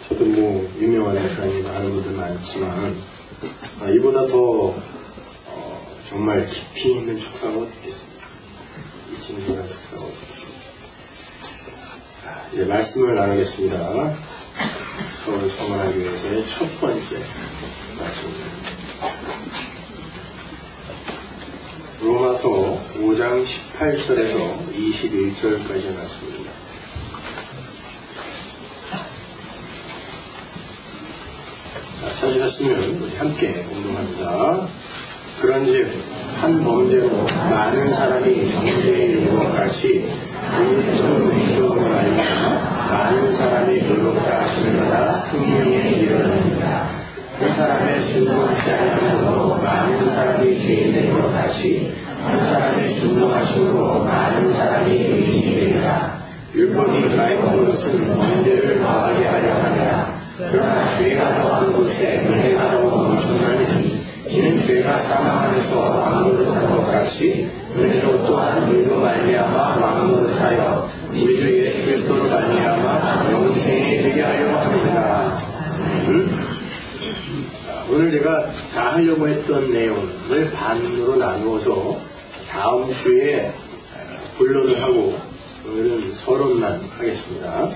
저도 뭐 유명한 목사님 아는 분들 많지만 이보다 더 정말 깊이 있는 축사가 어디 있겠습니까? 이 진솔한 축사가 어디 있겠습니까? 이제 말씀을 나누겠습니다. 서울 청원하교회의 첫 번째 말씀입니다. 로마서 5장 18절에서 21절까지 말씀입니다. 찾으셨으면 우리 함께 운동합니다. 그런즉 한 범죄로 많은 사람이 정죄에 이르는 것 같이 의로움으로 말미암아 많은 사람이 의롭다 하시느라 생명에 이르느니라. 그 사람의 순종하지 아니함으로 많은 사람이 죄인 된 것 같이 한 사람의 순종하심으로 많은 사람이 의인이 되리라. 율법이 가해한 것은 범죄를 더하게 하려 하느라. 그러나 죄가 더한 곳에 은혜가 더 넘쳐나니 이는 죄가 사망 안에서 왕노릇한 것 같이 은혜로 또한 의로 말미암아 왕노릇하여 우리 주 예수 그리스도로 말미암아 영생에 이르게 하려 합니다. 오늘 제가 다 하려고 했던 내용을 반으로 나누어서 다음 주에 본론을 하고 오늘은 서론만 하겠습니다.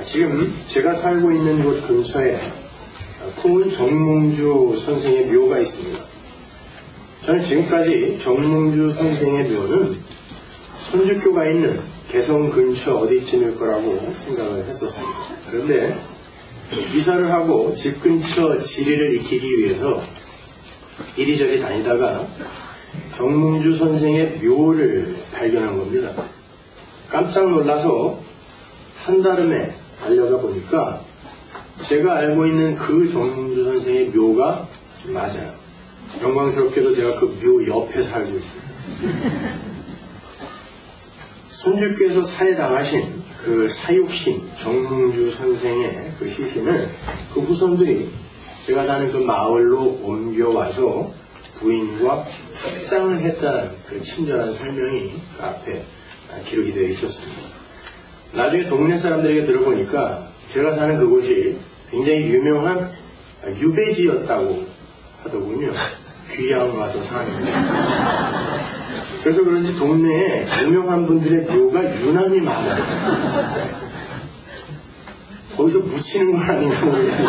지금 제가 살고 있는 곳 근처에 푸은 정몽주 선생의 묘가 있습니다. 저는 지금까지 정몽주 선생의 묘는 손주교가 있는 개성 근처 어디쯤일 거라고 생각을 했었습니다. 그런데 이사를 하고 집 근처 지리를 익히기 위해서 이리저리 다니다가 정몽주 선생의 묘를 발견한 겁니다. 깜짝 놀라서 한달음에 달려가 보니까 제가 알고 있는 그 정몽주 선생의 묘가 맞아요. 영광스럽게도 제가 그 묘 옆에 살고 있습니다. 손주께서 살해당하신 그 사육신 정몽주 선생의 그 시신을 그 후손들이 제가 사는 그 마을로 옮겨와서 부인과 합장을 했다는 그 친절한 설명이 그 앞에 기록이 되어 있었습니다. 나중에 동네 사람들에게 들어보니까 제가 사는 그곳이 굉장히 유명한 유배지였다고 하더군요. 귀양 와서 사는. 그래서 그런지 동네에 유명한 분들의 묘가 유난히 많아요. 거기서 묻히는 건 아닌가 모르겠어요.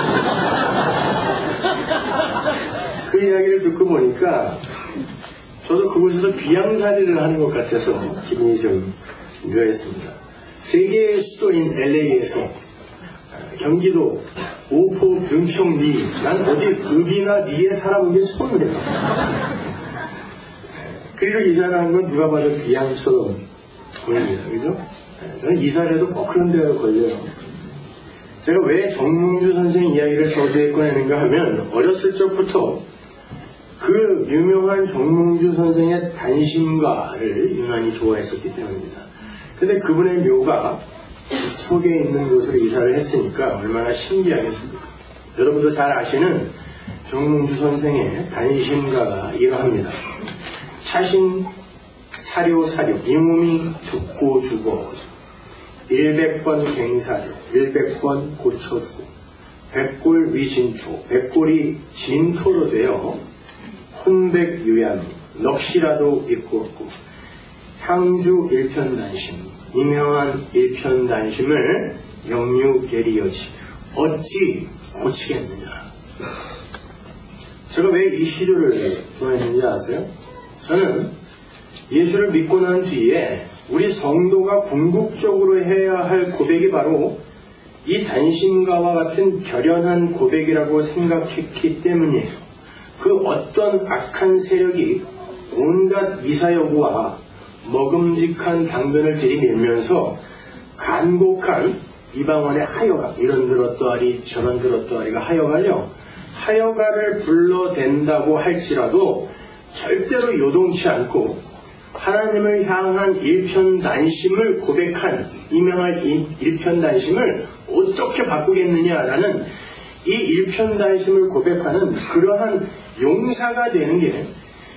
그 이야기를 듣고 보니까 저도 그곳에서 귀양살이를 하는 것 같아서 기분이 좀 묘했습니다. 세계의 수도인 LA에서 경기도 오포 능청 리, 난 어디 읍이나 리에 살아본 게 처음이에요. 그리고 이사를 한 건 누가 봐도 귀양처럼 보입니다. 그죠? 저는 이사를 해도 꼭 그런 데가 걸려요. 제가 왜 정몽주 선생 이야기를 저도에 꺼내는가 하면 어렸을 적부터 그 유명한 정몽주 선생의 단심가를 유난히 좋아했었기 때문입니다. 근데 그분의 묘가 속에 있는 곳으로 이사를 했으니까 얼마나 신기하겠습니까? 여러분도 잘 아시는 정몽주 선생의 단심가가 이러합니다. 차신 사료 이 몸이 죽고 죽어 100번 갱사료 100번 고쳐주고 백골 위진토 백골이 진토로 되어 혼백유양 넋이라도 입고 없고 향주 일편단심 이명한 일편단심을 영유계리여지 어찌 고치겠느냐. 제가 왜 이 시조를 좋아했는지 아세요? 저는 예수를 믿고 난 뒤에 우리 성도가 궁극적으로 해야 할 고백이 바로 이 단심가와 같은 결연한 고백이라고 생각했기 때문이에요. 그 어떤 악한 세력이 온갖 미사여구와 먹음직한 당근을 들이밀면서 간곡한 이방원의 하여가 이런 들었더하리 저런 들었더하리가 하여가를 불러댄다고 할지라도 절대로 요동치 않고 하나님을 향한 일편단심을 고백한 이명할 일편단심을 어떻게 바꾸겠느냐라는 이 일편단심을 고백하는 그러한 용사가 되는 게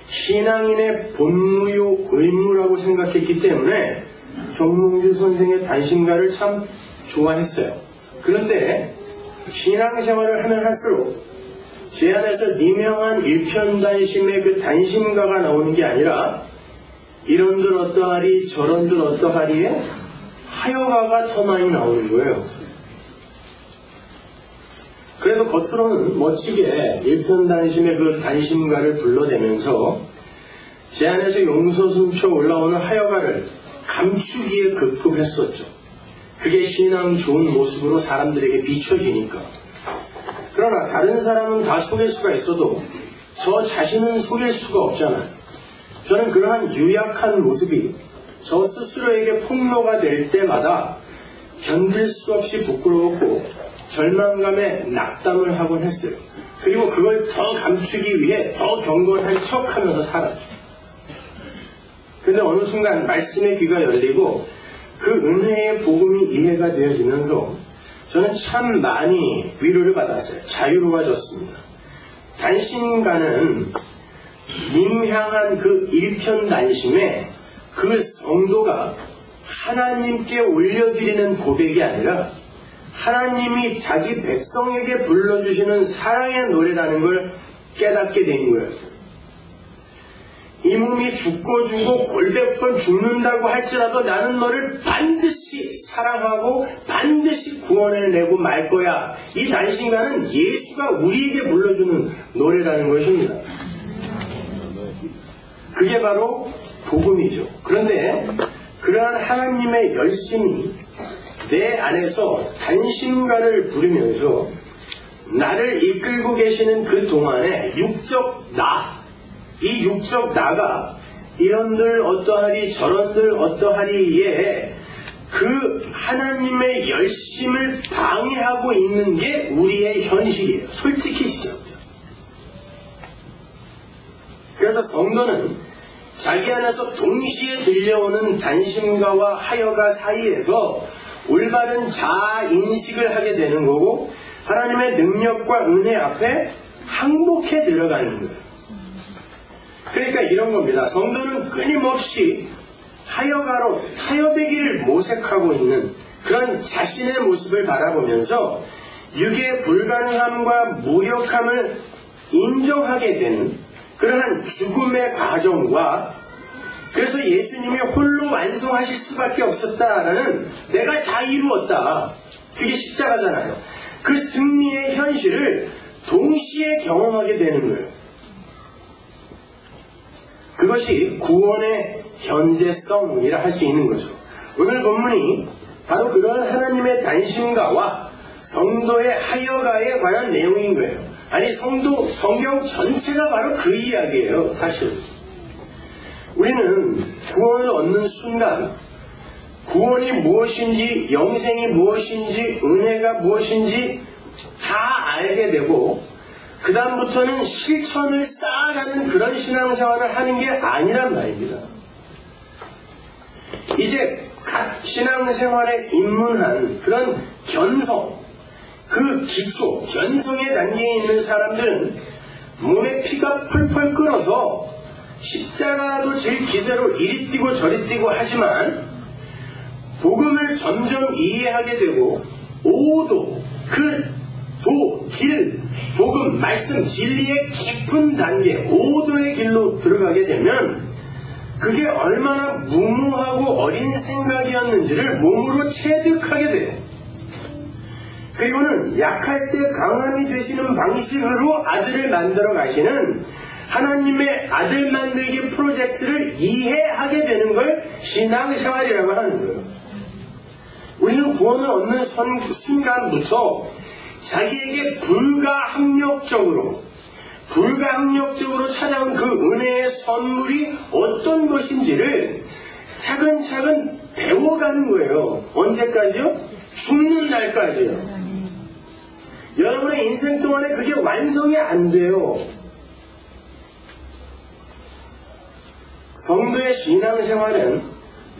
신앙인의 본무요 의무라고 생각했기 때문에 정몽주 선생의 단심가를 참 좋아했어요. 그런데 신앙생활을 하면 할수록 제 안에서 미명한 일편단심의 그 단심가가 나오는 게 아니라 이런들 어떠하리 저런들 어떠하리에 하여가가 더 많이 나오는 거예요. 그래서 겉으로는 멋지게 일편단심의 그 단심가를 불러대면서 제 안에서 용솟음쳐 올라오는 하여가를 감추기에 급급했었죠. 그게 신앙 좋은 모습으로 사람들에게 비춰지니까. 그러나 다른 사람은 다 속일 수가 있어도 저 자신은 속일 수가 없잖아요. 저는 그러한 유약한 모습이 저 스스로에게 폭로가 될 때마다 견딜 수 없이 부끄러웠고 절망감에 낙담을 하곤 했어요. 그리고 그걸 더 감추기 위해 더 경건한 척하면서 살았죠. 근데 어느 순간 말씀의 귀가 열리고 그 은혜의 복음이 이해가 되어지면서 저는 참 많이 위로를 받았어요. 자유로워졌습니다. 단심가는 님 향한 그 일편단심에 그 성도가 하나님께 올려드리는 고백이 아니라 하나님이 자기 백성에게 불러주시는 사랑의 노래라는 걸 깨닫게 된 거예요. 이 몸이 죽고 골백 번 죽는다고 할지라도 나는 너를 반드시 사랑하고 반드시 구원해내고 말 거야. 이 단심가는 예수가 우리에게 불러주는 노래라는 것입니다. 그게 바로 복음이죠. 그런데 그러한 하나님의 열심이 내 안에서 단심가를 부르면서 나를 이끌고 계시는 그 동안에 육적 나, 이 육적 나가 이런들 어떠하리 저런들 어떠하리에 그 하나님의 열심을 방해하고 있는 게 우리의 현실이에요. 솔직히 시작해요. 그래서 성도는 자기 안에서 동시에 들려오는 단심가와 하여가 사이에서 올바른 자아인식을 하게 되는 거고 하나님의 능력과 은혜 앞에 항복해 들어가는 거예요. 그러니까 이런 겁니다. 성도는 끊임없이 하여가로 타협되기를 모색하고 있는 그런 자신의 모습을 바라보면서 육의 불가능함과 무력함을 인정하게 되는 그러한 죽음의 과정과 그래서 예수님이 홀로 완성하실 수밖에 없었다라는 내가 다 이루었다. 그게 십자가잖아요. 그 승리의 현실을 동시에 경험하게 되는 거예요. 그것이 구원의 현재성이라 할 수 있는 거죠. 오늘 본문이 바로 그런 하나님의 단심가와 성도의 하여가에 관한 내용인 거예요. 아니 성경 전체가 바로 그 이야기예요. 사실 우리는 구원을 얻는 순간 구원이 무엇인지 영생이 무엇인지 은혜가 무엇인지 다 알게 되고 그 다음부터는 실천을 쌓아가는 그런 신앙생활을 하는 게 아니란 말입니다. 이제 각 신앙생활에 입문한 그런 견성, 그 기초, 견성의 단계에 있는 사람들은 몸에 피가 펄펄 끓어서 십자가도 질 기세로 이리 뛰고 저리 뛰고 하지만 복음을 점점 이해하게 되고 오도, 그 도, 길, 복음, 말씀, 진리의 깊은 단계, 오도의 길로 들어가게 되면 그게 얼마나 무모하고 어린 생각이었는지를 몸으로 체득하게 돼요. 그리고는 약할 때 강함이 되시는 방식으로 아들을 만들어 가시는 하나님의 아들 만들기 프로젝트를 이해하게 되는 걸 신앙생활이라고 하는 거예요. 우리는 구원을 얻는 순간부터 자기에게 불가항력적으로 찾아온 그 은혜의 선물이 어떤 것인지를 차근차근 배워가는 거예요. 언제까지요? 죽는 날까지요. 여러분의 인생 동안에 그게 완성이 안 돼요. 성도의 신앙생활은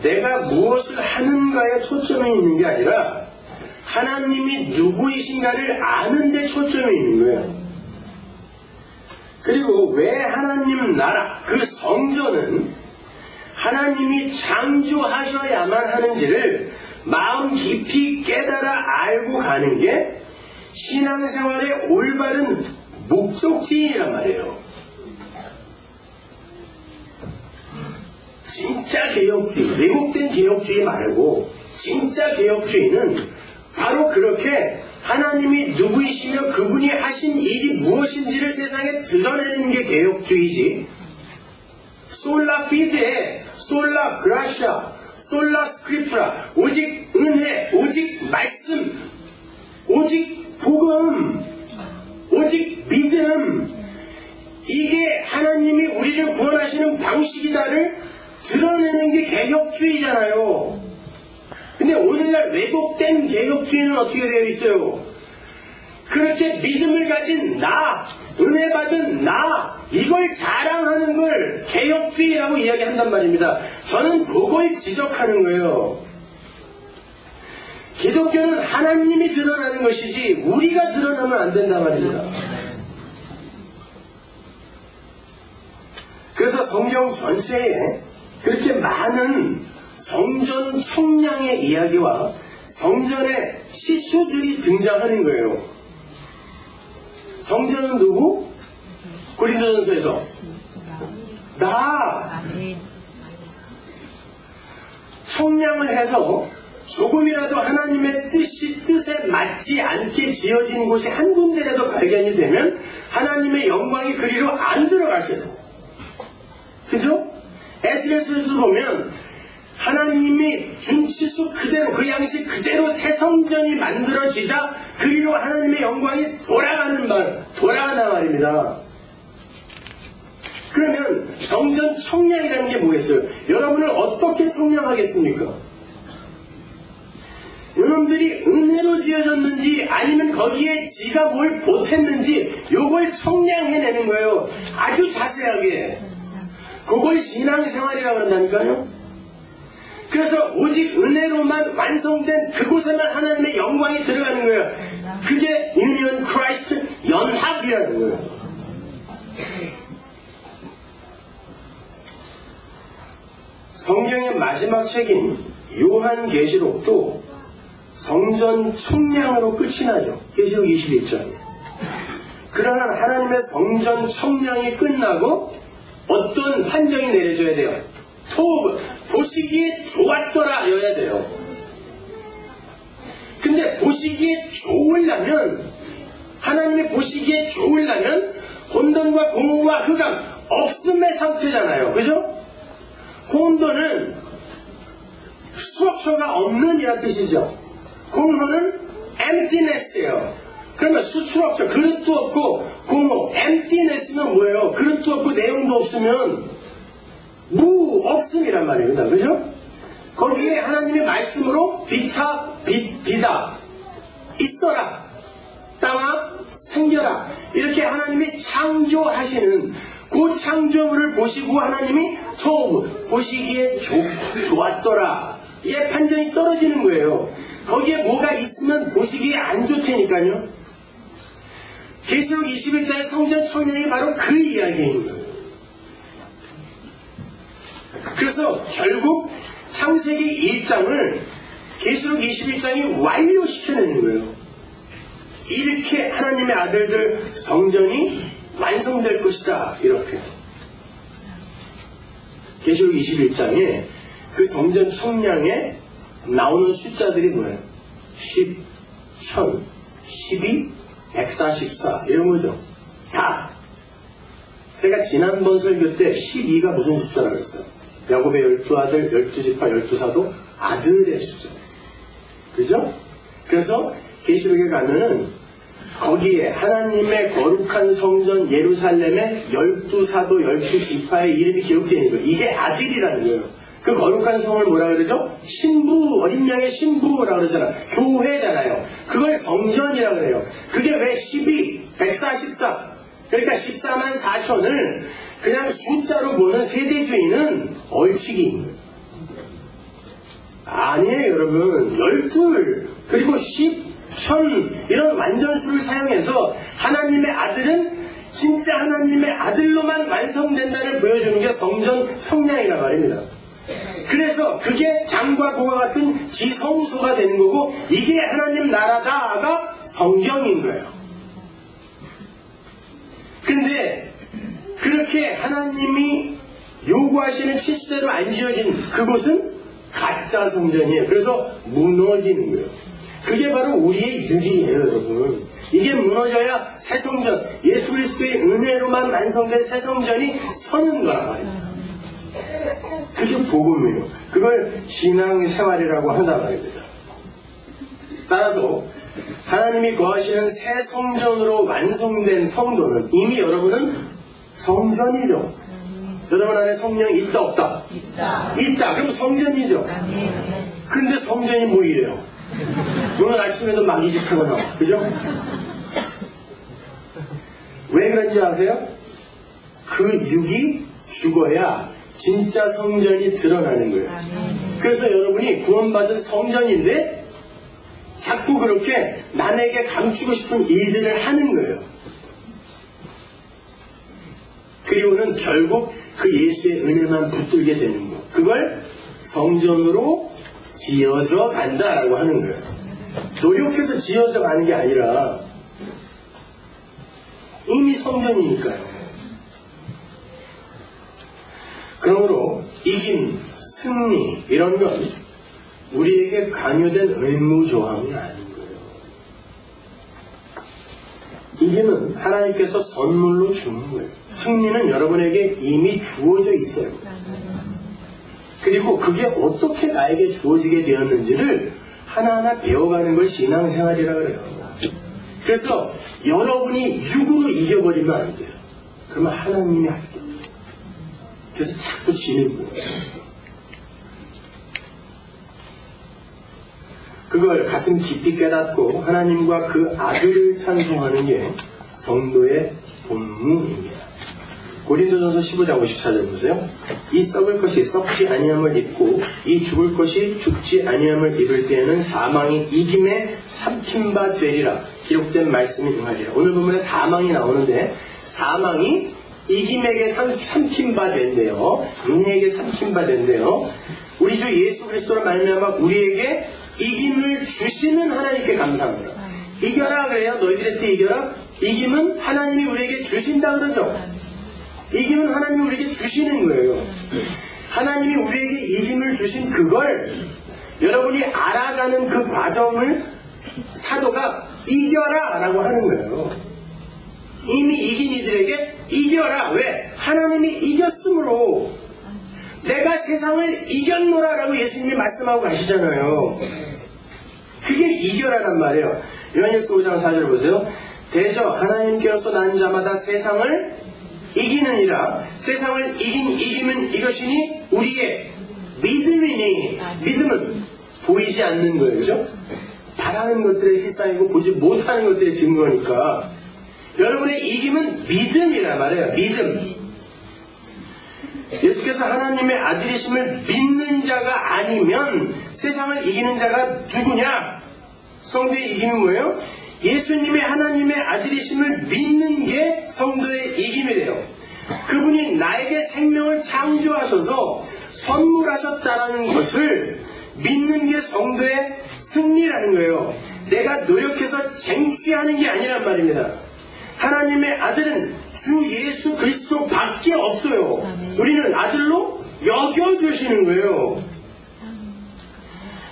내가 무엇을 하는가에 초점이 있는 게 아니라 하나님이 누구이신가를 아는 데 초점이 있는 거예요. 그리고 왜 하나님 나라, 그 성전은 하나님이 창조하셔야만 하는지를 마음 깊이 깨달아 알고 가는 게 신앙생활의 올바른 목적지이란 말이에요. 진짜 개혁주의, 왜곡된 개혁주의 말고 진짜 개혁주의는 바로 그렇게 하나님이 누구이시며 그분이 하신 일이 무엇인지를 세상에 드러내는 게 개혁주의지. 솔라 피데, 솔라 그라시아, 솔라 스크립트라, 오직 은혜, 오직 말씀, 오직 복음, 오직 믿음, 이게 하나님이 우리를 구원하시는 방식이다를 드러내는 게 개혁주의잖아요. 근데 오늘날 왜곡된 개혁주의는 어떻게 되어 있어요? 그렇게 믿음을 가진 나, 은혜 받은 나, 이걸 자랑하는 걸 개혁주의라고 이야기한단 말입니다. 저는 그걸 지적하는 거예요. 기독교는 하나님이 드러나는 것이지 우리가 드러나면 안 된단 말입니다. 그래서 성경 전체에 그렇게 많은 성전 청량의 이야기와 성전의 시초들이 등장하는 거예요. 성전은 누구? 고린도전서에서 나 청량을 해서 조금이라도 하나님의 뜻에 맞지 않게 지어진 곳이 한 군데라도 발견이 되면 하나님의 영광이 그리로 안 들어가셔요. 그죠? 에스겔서에서 보면 하나님이 준 치수 그대로, 그 양식 그대로 새 성전이 만들어지자 그리로 하나님의 영광이 돌아간단 말입니다. 그러면 성전 청량이라는 게 뭐겠어요? 여러분을 어떻게 청량하겠습니까? 여러분들이 은혜로 지어졌는지 아니면 거기에 지가 뭘 보탰는지 요걸 청량해내는 거예요. 아주 자세하게. 그걸 신앙생활이라고 한다니까요. 그래서 오직 은혜로만 완성된 그곳에만 하나님의 영광이 들어가는 거예요. 그게 유니언 크라이스트 연합이라는 거예요. 성경의 마지막 책인 요한계시록도 성전 청량으로 끝이 나죠. 계시록 21장. 그러나 하나님의 성전 청량이 끝나고 어떤 판정이 내려져야 돼요. 보시기에 좋았더라 여야 돼요. 근데 보시기에 좋으려면, 하나님의 보시기에 좋으려면 혼돈과 공허와 흑암 없음의 상태잖아요. 그죠? 혼돈은 수확처가 없는 이란 뜻이죠. 공허는 emptiness예요. 그러면 수출없죠. 그릇도 없고 공허, emptiness면 뭐예요? 그릇도 없고 내용도 없으면 없음이란 말입니다. 그죠? 거기에 하나님의 말씀으로 비다 있어라, 땅아 생겨라, 이렇게 하나님이 창조하시는 그 창조물을 보시고 하나님이 보시기에 좋았더라, 이 판정이 떨어지는 거예요. 거기에 뭐가 있으면 보시기에 안 좋다니까요. 계시록 21장의 성전 청량이 바로 그 이야기인 거예요. 그래서 결국 창세기 1장을 계시록 21장이 완료시켜내는 거예요. 이렇게 하나님의 아들들 성전이 완성될 것이다, 이렇게. 계시록 21장에 그 성전 청량에 나오는 숫자들이 뭐예요? 10, 1000, 12, 144 이런 거죠. 다. 제가 지난번 설교 때 12가 무슨 숫자라고 했어요? 야곱의 12아들, 12지파, 12사도 아들의 숫자. 그죠? 그래서 계시록에 가면은 거기에 하나님의 거룩한 성전 예루살렘의 12사도, 12지파의 이름이 기록되어 있는 거예요. 이게 아들이라는 거예요. 그 거룩한 성을 뭐라 그러죠? 신부, 어린 양의 신부라고 그러잖아. 교회잖아요. 그걸 성전이라고 그래요. 그게 왜 12, 144, 그러니까 14만 4천을 그냥 숫자로 보는 세대주의는 얼치기인 거예요. 아니에요, 여러분. 12, 그리고 10, 1000 이런 완전수를 사용해서 하나님의 아들은 진짜 하나님의 아들로만 완성된다를 보여주는 게 성전 청량이란 말입니다. 그래서 그게 장과 고와 같은 지성소가 되는 거고, 이게 하나님 나라다가 성경인 거예요. 근데 그렇게 하나님이 요구하시는 시스대로 안 지어진 그곳은 가짜 성전이에요. 그래서 무너지는 거예요. 그게 바로 우리의 육이에요, 여러분. 이게 무너져야 새 성전, 예수 그리스도의 은혜로만 완성된 새 성전이 서는 거란 말이에요. 그게 복음이에요. 그걸 신앙생활이라고 한단 말입니다. 따라서 하나님이 거하시는 새 성전으로 완성된 성도는 이미 여러분은 성전이죠. 여러분 안에 성령이 있다 없다? 있다. 그럼 성전이죠. 그런데 성전이 뭐 이래요? 오늘 아침에도 막 이직하고 나와. 그죠? 왜 그런지 아세요? 그 육이 죽어야 진짜 성전이 드러나는 거예요. 그래서 여러분이 구원받은 성전인데 자꾸 그렇게 남에게 감추고 싶은 일들을 하는 거예요. 그리고는 결국 그 예수의 은혜만 붙들게 되는 거. 그걸 성전으로 지어져 간다라고 하는 거예요. 노력해서 지어져 가는 게 아니라 이미 성전이니까요. 그러므로 이김, 승리 이런 건 우리에게 강요된 의무조항이 아닌 거예요. 이김은 하나님께서 선물로 주는 거예요. 승리는 여러분에게 이미 주어져 있어요. 그리고 그게 어떻게 나에게 주어지게 되었는지를 하나하나 배워가는 걸 신앙생활이라 그래요. 그래서 여러분이 육으로 이겨버리면 안 돼요. 그러면 하나님이 할게요. 그래서 자꾸 지는 거예요. 그걸 가슴 깊이 깨닫고 하나님과 그 아들을 찬송하는 게 성도의 본무입니다. 고린도전서 15장 54절 보세요. 이 썩을 것이 썩지 아니함을 입고 이 죽을 것이 죽지 아니함을 입을 때에는 사망이 이김에 삼킨 바 되리라. 기록된 말씀이 응하리라. 오늘 본문에 사망이 나오는데 사망이 이김에게 삼킨 바 된대요. 은혜에게 삼킨 바 된대요. 우리 주 예수 그리스도로 말미암아 우리에게 이김을 주시는 하나님께 감사합니다. 이겨라 그래요. 너희들한테 이겨라. 이김은 하나님이 우리에게 주신다 그러죠. 이김은 하나님이 우리에게 주시는 거예요. 하나님이 우리에게 이김을 주신 그걸 여러분이 알아가는 그 과정을 사도가 이겨라 라고 하는 거예요. 이미 이긴 이들에게 이겨라. 왜? 하나님이 이겼으므로 내가 세상을 이겼노라 라고 예수님이 말씀하고 가시잖아요. 그게 이겨라란 말이에요. 요한일서 5장 4절 보세요. 대저 하나님께로서 난 자마다 세상을 이기느니라. 세상을 이긴 이김은 이것이니 우리의 믿음이니. 믿음은 보이지 않는 거예요. 그죠? 바라는 것들의 실상이고 보지 못하는 것들의 증거니까 여러분의 이김은 믿음이라 말이에요. 믿음. 예수께서 하나님의 아들이심을 믿는 자가 아니면 세상을 이기는 자가 누구냐? 성도의 이김이 뭐예요? 예수님의 하나님의 아들이심을 믿는 게 성도의 이김이래요. 그분이 나에게 생명을 창조하셔서 선물하셨다라는 것을 믿는 게 성도의 승리라는 거예요. 내가 노력해서 쟁취하는 게 아니란 말입니다. 하나님의 아들은 주 예수 그리스도 밖에 없어요. 우리는 아들로 여겨주시는 거예요.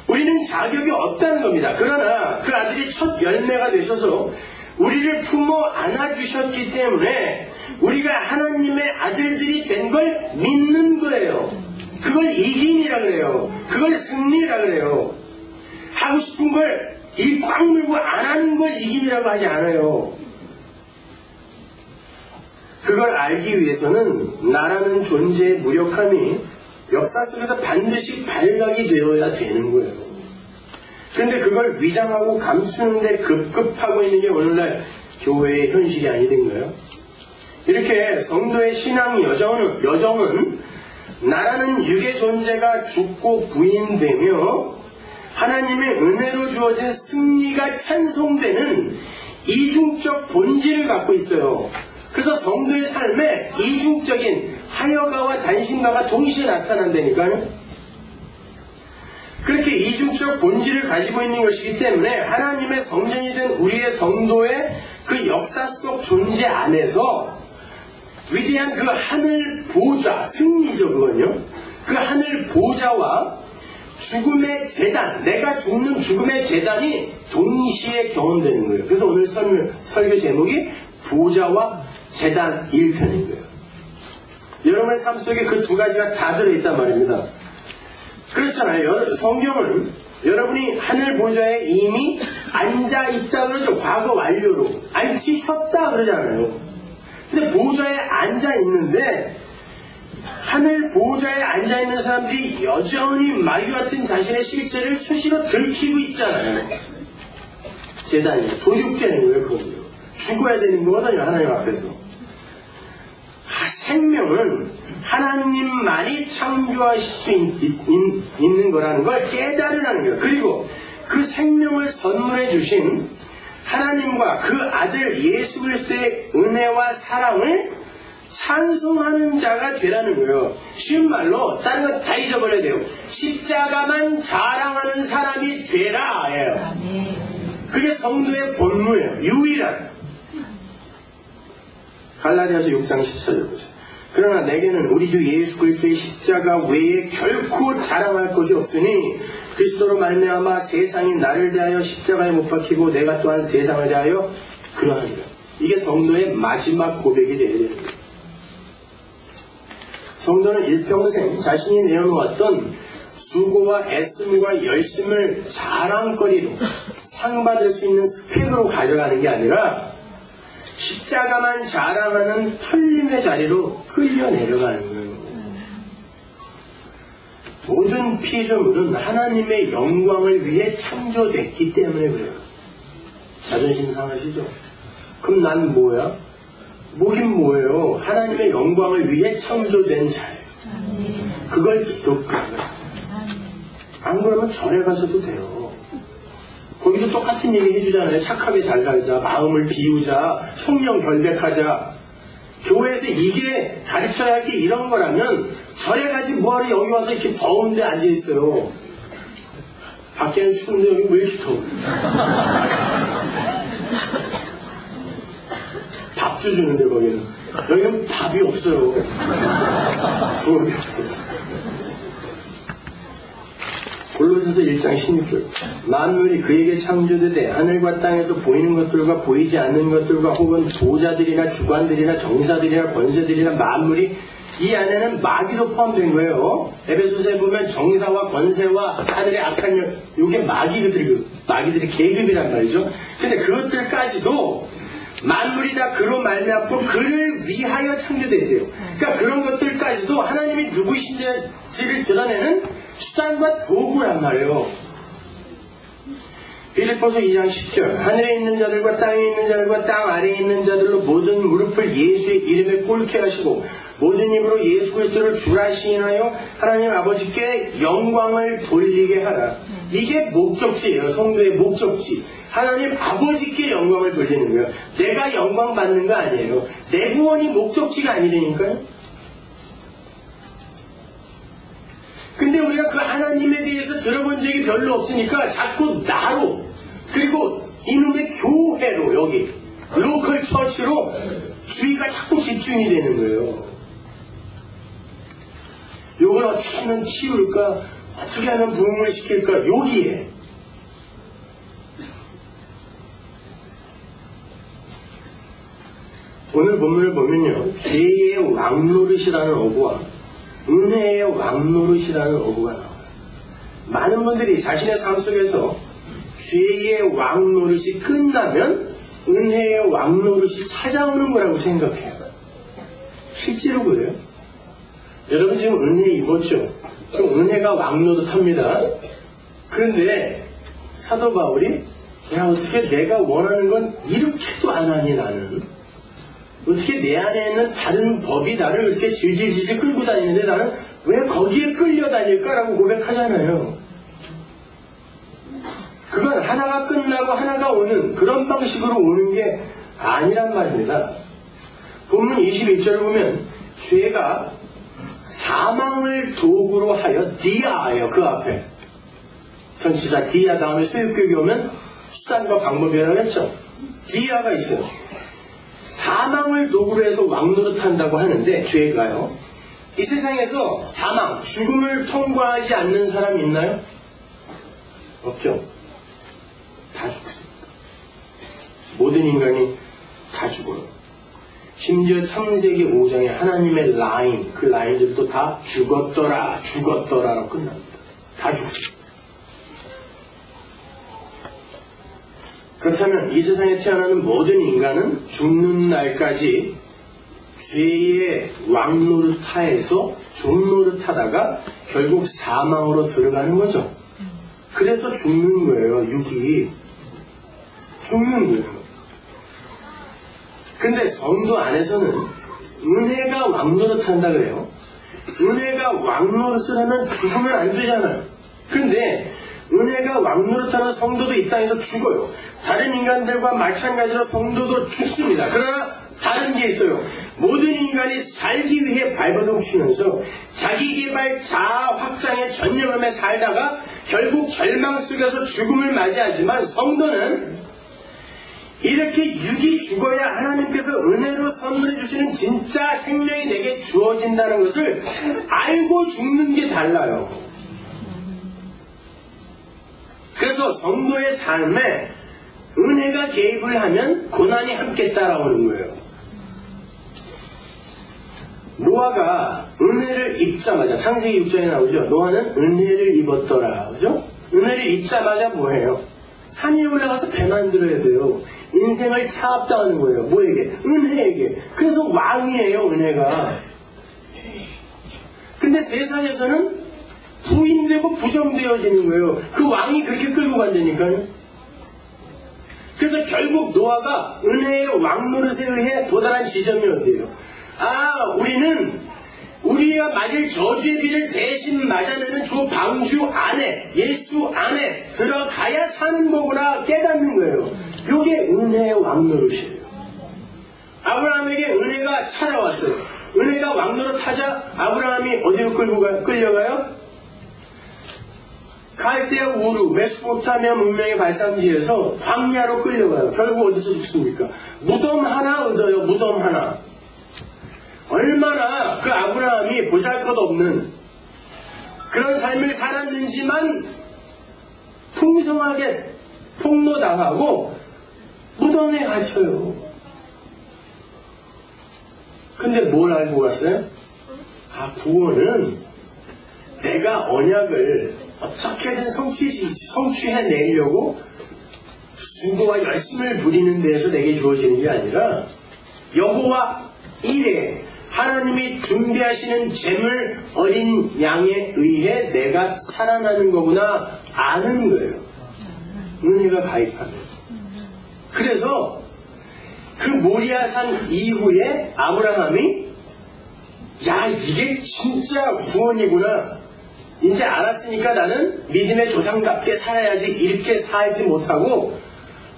우리는 자격이 없다는 겁니다. 그러나 그 아들이 첫 열매가 되셔서 우리를 품어 안아주셨기 때문에 우리가 하나님의 아들들이 된 걸 믿는 거예요. 그걸 이김이라 그래요. 그걸 승리라 그래요. 하고 싶은 걸 이 꽉 물고 안 하는 걸 이김이라고 하지 않아요. 그걸 알기 위해서는 나라는 존재의 무력함이 역사 속에서 반드시 발각이 되어야 되는 거예요. 그런데 그걸 위장하고 감추는데 급급하고 있는 게 오늘날 교회의 현실이 아니던가요? 이렇게 성도의 신앙 여정은 나라는 육의 존재가 죽고 부인되며 하나님의 은혜로 주어진 승리가 찬송되는 이중적 본질을 갖고 있어요. 그래서 성도의 삶에 이중적인 하여가와 단신가가 동시에 나타난다니까요. 그렇게 이중적 본질을 가지고 있는 것이기 때문에 하나님의 성전이 된 우리의 성도의 그 역사 속 존재 안에서 위대한 그 하늘 보좌, 승리죠 그건요. 그 하늘 보좌와 죽음의 재단, 내가 죽는 죽음의 재단이 동시에 경험되는 거예요. 그래서 오늘 설교 제목이 보좌와 재단 1편인 거예요. 여러분의 삶 속에 그 두 가지가 다 들어있단 말입니다. 그렇잖아요. 성경은 여러분이 하늘 보좌에 이미 앉아있다 그러죠. 과거 완료로. 앉히셨다 그러잖아요. 근데 보좌에 앉아있는데 하늘 보좌에 앉아있는 사람들이 여전히 마귀 같은 자신의 실체를 수시로 들키고 있잖아요. 재단이 도둑되는 거예요. 그거요. 죽어야 되는 거거든요. 하나님 앞에서. 생명은 하나님만이 창조하실 수 있는 거라는 걸 깨달으라는 거예요. 그리고 그 생명을 선물해 주신 하나님과 그 아들 예수 그리스도의 은혜와 사랑을 찬송하는 자가 되라는 거예요. 쉬운 말로 다른 거 다 잊어버려야 돼요. 십자가만 자랑하는 사람이 되라 예요. 그게 성도의 본무예요. 유일한. 갈라디아서 6장 14절 보세요. 그러나 내게는 우리 주 예수 그리스도의 십자가 외에 결코 자랑할 것이 없으니 그리스도로 말미암아 세상이 나를 대하여 십자가에 못 박히고 내가 또한 세상을 대하여 그러하니라. 이게 성도의 마지막 고백이 되어야 되는 거예요. 성도는 일평생 자신이 내어놓았던 수고와 애씀과 열심을 자랑거리로 상받을 수 있는 스펙으로 가져가는 게 아니라 십자가만 자랑하는 풀림의 자리로 끌려 내려가는 거예요. 모든 피조물은 하나님의 영광을 위해 창조됐기 때문에 그래요. 자존심 상하시죠? 그럼 난 뭐야? 뭐긴 뭐예요? 하나님의 영광을 위해 창조된 자예요. 그걸 기독교예요. 안 그러면 절에 가서도 돼요. 거기도 똑같은 얘기 해주잖아요. 착하게 잘 살자, 마음을 비우자, 청명 결백하자. 교회에서 이게 가르쳐야 할 게 이런 거라면 절에 가지 뭐하러 여기 와서 이렇게 더운데 앉아있어요. 밖에는 추운데 여기 왜 이렇게 더워요? 밥도 주는데 거기는. 여기는 밥이 없어요. 부엌이 없어요. 골로새서 1장 16절 만물이 그에게 창조되되 하늘과 땅에서 보이는 것들과 보이지 않는 것들과 혹은 보좌들이나 주관들이나 정사들이나 권세들이나 만물이 이 안에는 마귀도 포함된 거예요. 에베소서에 보면 정사와 권세와 하늘의 악한 영 이게 마귀들이 계급이란 말이죠. 근데 그것들까지도 만물이 다 그로 말미암고 그를 위하여 창조됐대요. 그러니까 그런 것들까지도 하나님이 누구신지를 드러내는 수단과 도구란 말이에요. 빌립보서 2장 10절 하늘에 있는 자들과 땅에 있는 자들과 땅 아래에 있는 자들로 모든 무릎을 예수의 이름에 꿇게 하시고 모든 입으로 예수 그리스도를 주라 시인하여 하나님 아버지께 영광을 돌리게 하라. 이게 목적지예요. 성도의 목적지. 하나님 아버지께 영광을 돌리는 거예요. 내가 영광 받는 거 아니에요. 내 구원이 목적지가 아니라니까요. 근데 우리가 그 하나님에 대해서 들어본 적이 별로 없으니까 자꾸 나로 그리고 이놈의 교회로 여기 로컬 처치로 주의가 자꾸 집중이 되는 거예요. 요걸 어떻게 하면 치울까? 어떻게 하면 부흥을 시킬까? 여기에 오늘 본문을 보면요. 죄의 왕노릇이라는 어구와 은혜의 왕노릇이라는 어구가 나와요. 많은 분들이 자신의 삶 속에서 죄의 왕노릇이 끝나면 은혜의 왕노릇이 찾아오는 거라고 생각해요. 실제로 그래요. 여러분 지금 은혜 입었죠? 그럼 은혜가 왕노릇합니다. 그런데 사도 바울이 야 어떻게 내가 원하는 건 이렇게도 안 하니 나는 어떻게 내 안에 있는 다른 법이 나를 이렇게 질질질질 끌고 다니는데 나는 왜 거기에 끌려다닐까라고 고백하잖아요. 그건 하나가 끝나고 하나가 오는 그런 방식으로 오는 게 아니란 말입니다. 본문 21절을 보면 죄가 사망을 도구로 하여 디아예요. 그 앞에 전치사 디아 다음에 소유격이 오면 수단과 방법이라고 했죠. 디아가 있어요. 사망을 도구로 해서 왕노릇한다고 하는데 죄가요. 이 세상에서 사망, 죽음을 통과하지 않는 사람이 있나요? 없죠. 다 죽습니다. 모든 인간이 다 죽어요. 심지어 창세기 5장에 하나님의 라인, 그 라인들도 다 죽었더라, 죽었더라로 끝납니다. 다 죽습니다. 그렇다면 이 세상에 태어나는 모든 인간은 죽는 날까지 죄의 왕노릇하에서 종노릇하다가 결국 사망으로 들어가는 거죠. 그래서 죽는 거예요. 육이 죽는 거예요. 근데 성도 안에서는 은혜가 왕노릇한다 그래요. 은혜가 왕노릇을 하면 죽으면 안 되잖아요. 근데 은혜가 왕노릇하는 성도도 이 땅에서 죽어요. 다른 인간들과 마찬가지로 성도도 죽습니다. 그러나 다른 게 있어요. 모든 인간이 살기 위해 발버둥 치면서 자기개발 자아 확장에 전념하며 살다가 결국 절망 속에서 죽음을 맞이하지만 성도는 이렇게 육이 죽어야 하나님께서 은혜로 선물해 주시는 진짜 생명이 내게 주어진다는 것을 알고 죽는 게 달라요. 그래서 성도의 삶에 은혜가 개입을 하면 고난이 함께 따라오는 거예요. 노아가 은혜를 입자마자 창세기 6장에 나오죠. 노아는 은혜를 입었더라. 그죠? 은혜를 입자마자 뭐예요? 산 위에 올라가서 배 만들어야 돼요. 인생을 차압당하는 거예요. 뭐에게? 은혜에게. 그래서 왕이에요, 은혜가. 근데 세상에서는 부인되고 부정되어지는 거예요. 그 왕이 그렇게 끌고 간다니까요. 그래서 결국 노아가 은혜의 왕노릇에 의해 도달한 지점이 어디예요? 우리는 우리가 맞을 저주의 비를 대신 맞아내는 주 방주 안에, 예수 안에 들어가야 사는 거구나 깨닫는 거예요. 이게 은혜의 왕노릇이에요. 아브라함에게 은혜가 찾아왔어요. 은혜가 왕노릇하자 아브라함이 어디로 끌려가요? 갈대아 우르, 메소포타미아 문명의 발상지에서 광야로 끌려가요. 결국 어디서 죽습니까? 무덤 하나 얻어요. 무덤 하나. 얼마나 그 아브라함이 보잘것없는 그런 삶을 살았는지만 풍성하게 폭로당하고 무덤에 갇혀요. 근데 뭘 알고 갔어요? 구원은 내가 언약을 어떻게든 성취해내려고 수고와 열심을 부리는 데에서 내게 주어지는 게 아니라 여호와 이레 하나님이 준비하시는 제물 어린 양에 의해 내가 살아나는 거구나 아는 거예요. 은혜가 가입하면. 그래서 그 모리아산 이후에 아브라함이 이게 진짜 구원이구나. 이제 알았으니까 나는 믿음의 조상답게 살아야지 이렇게 살지 못하고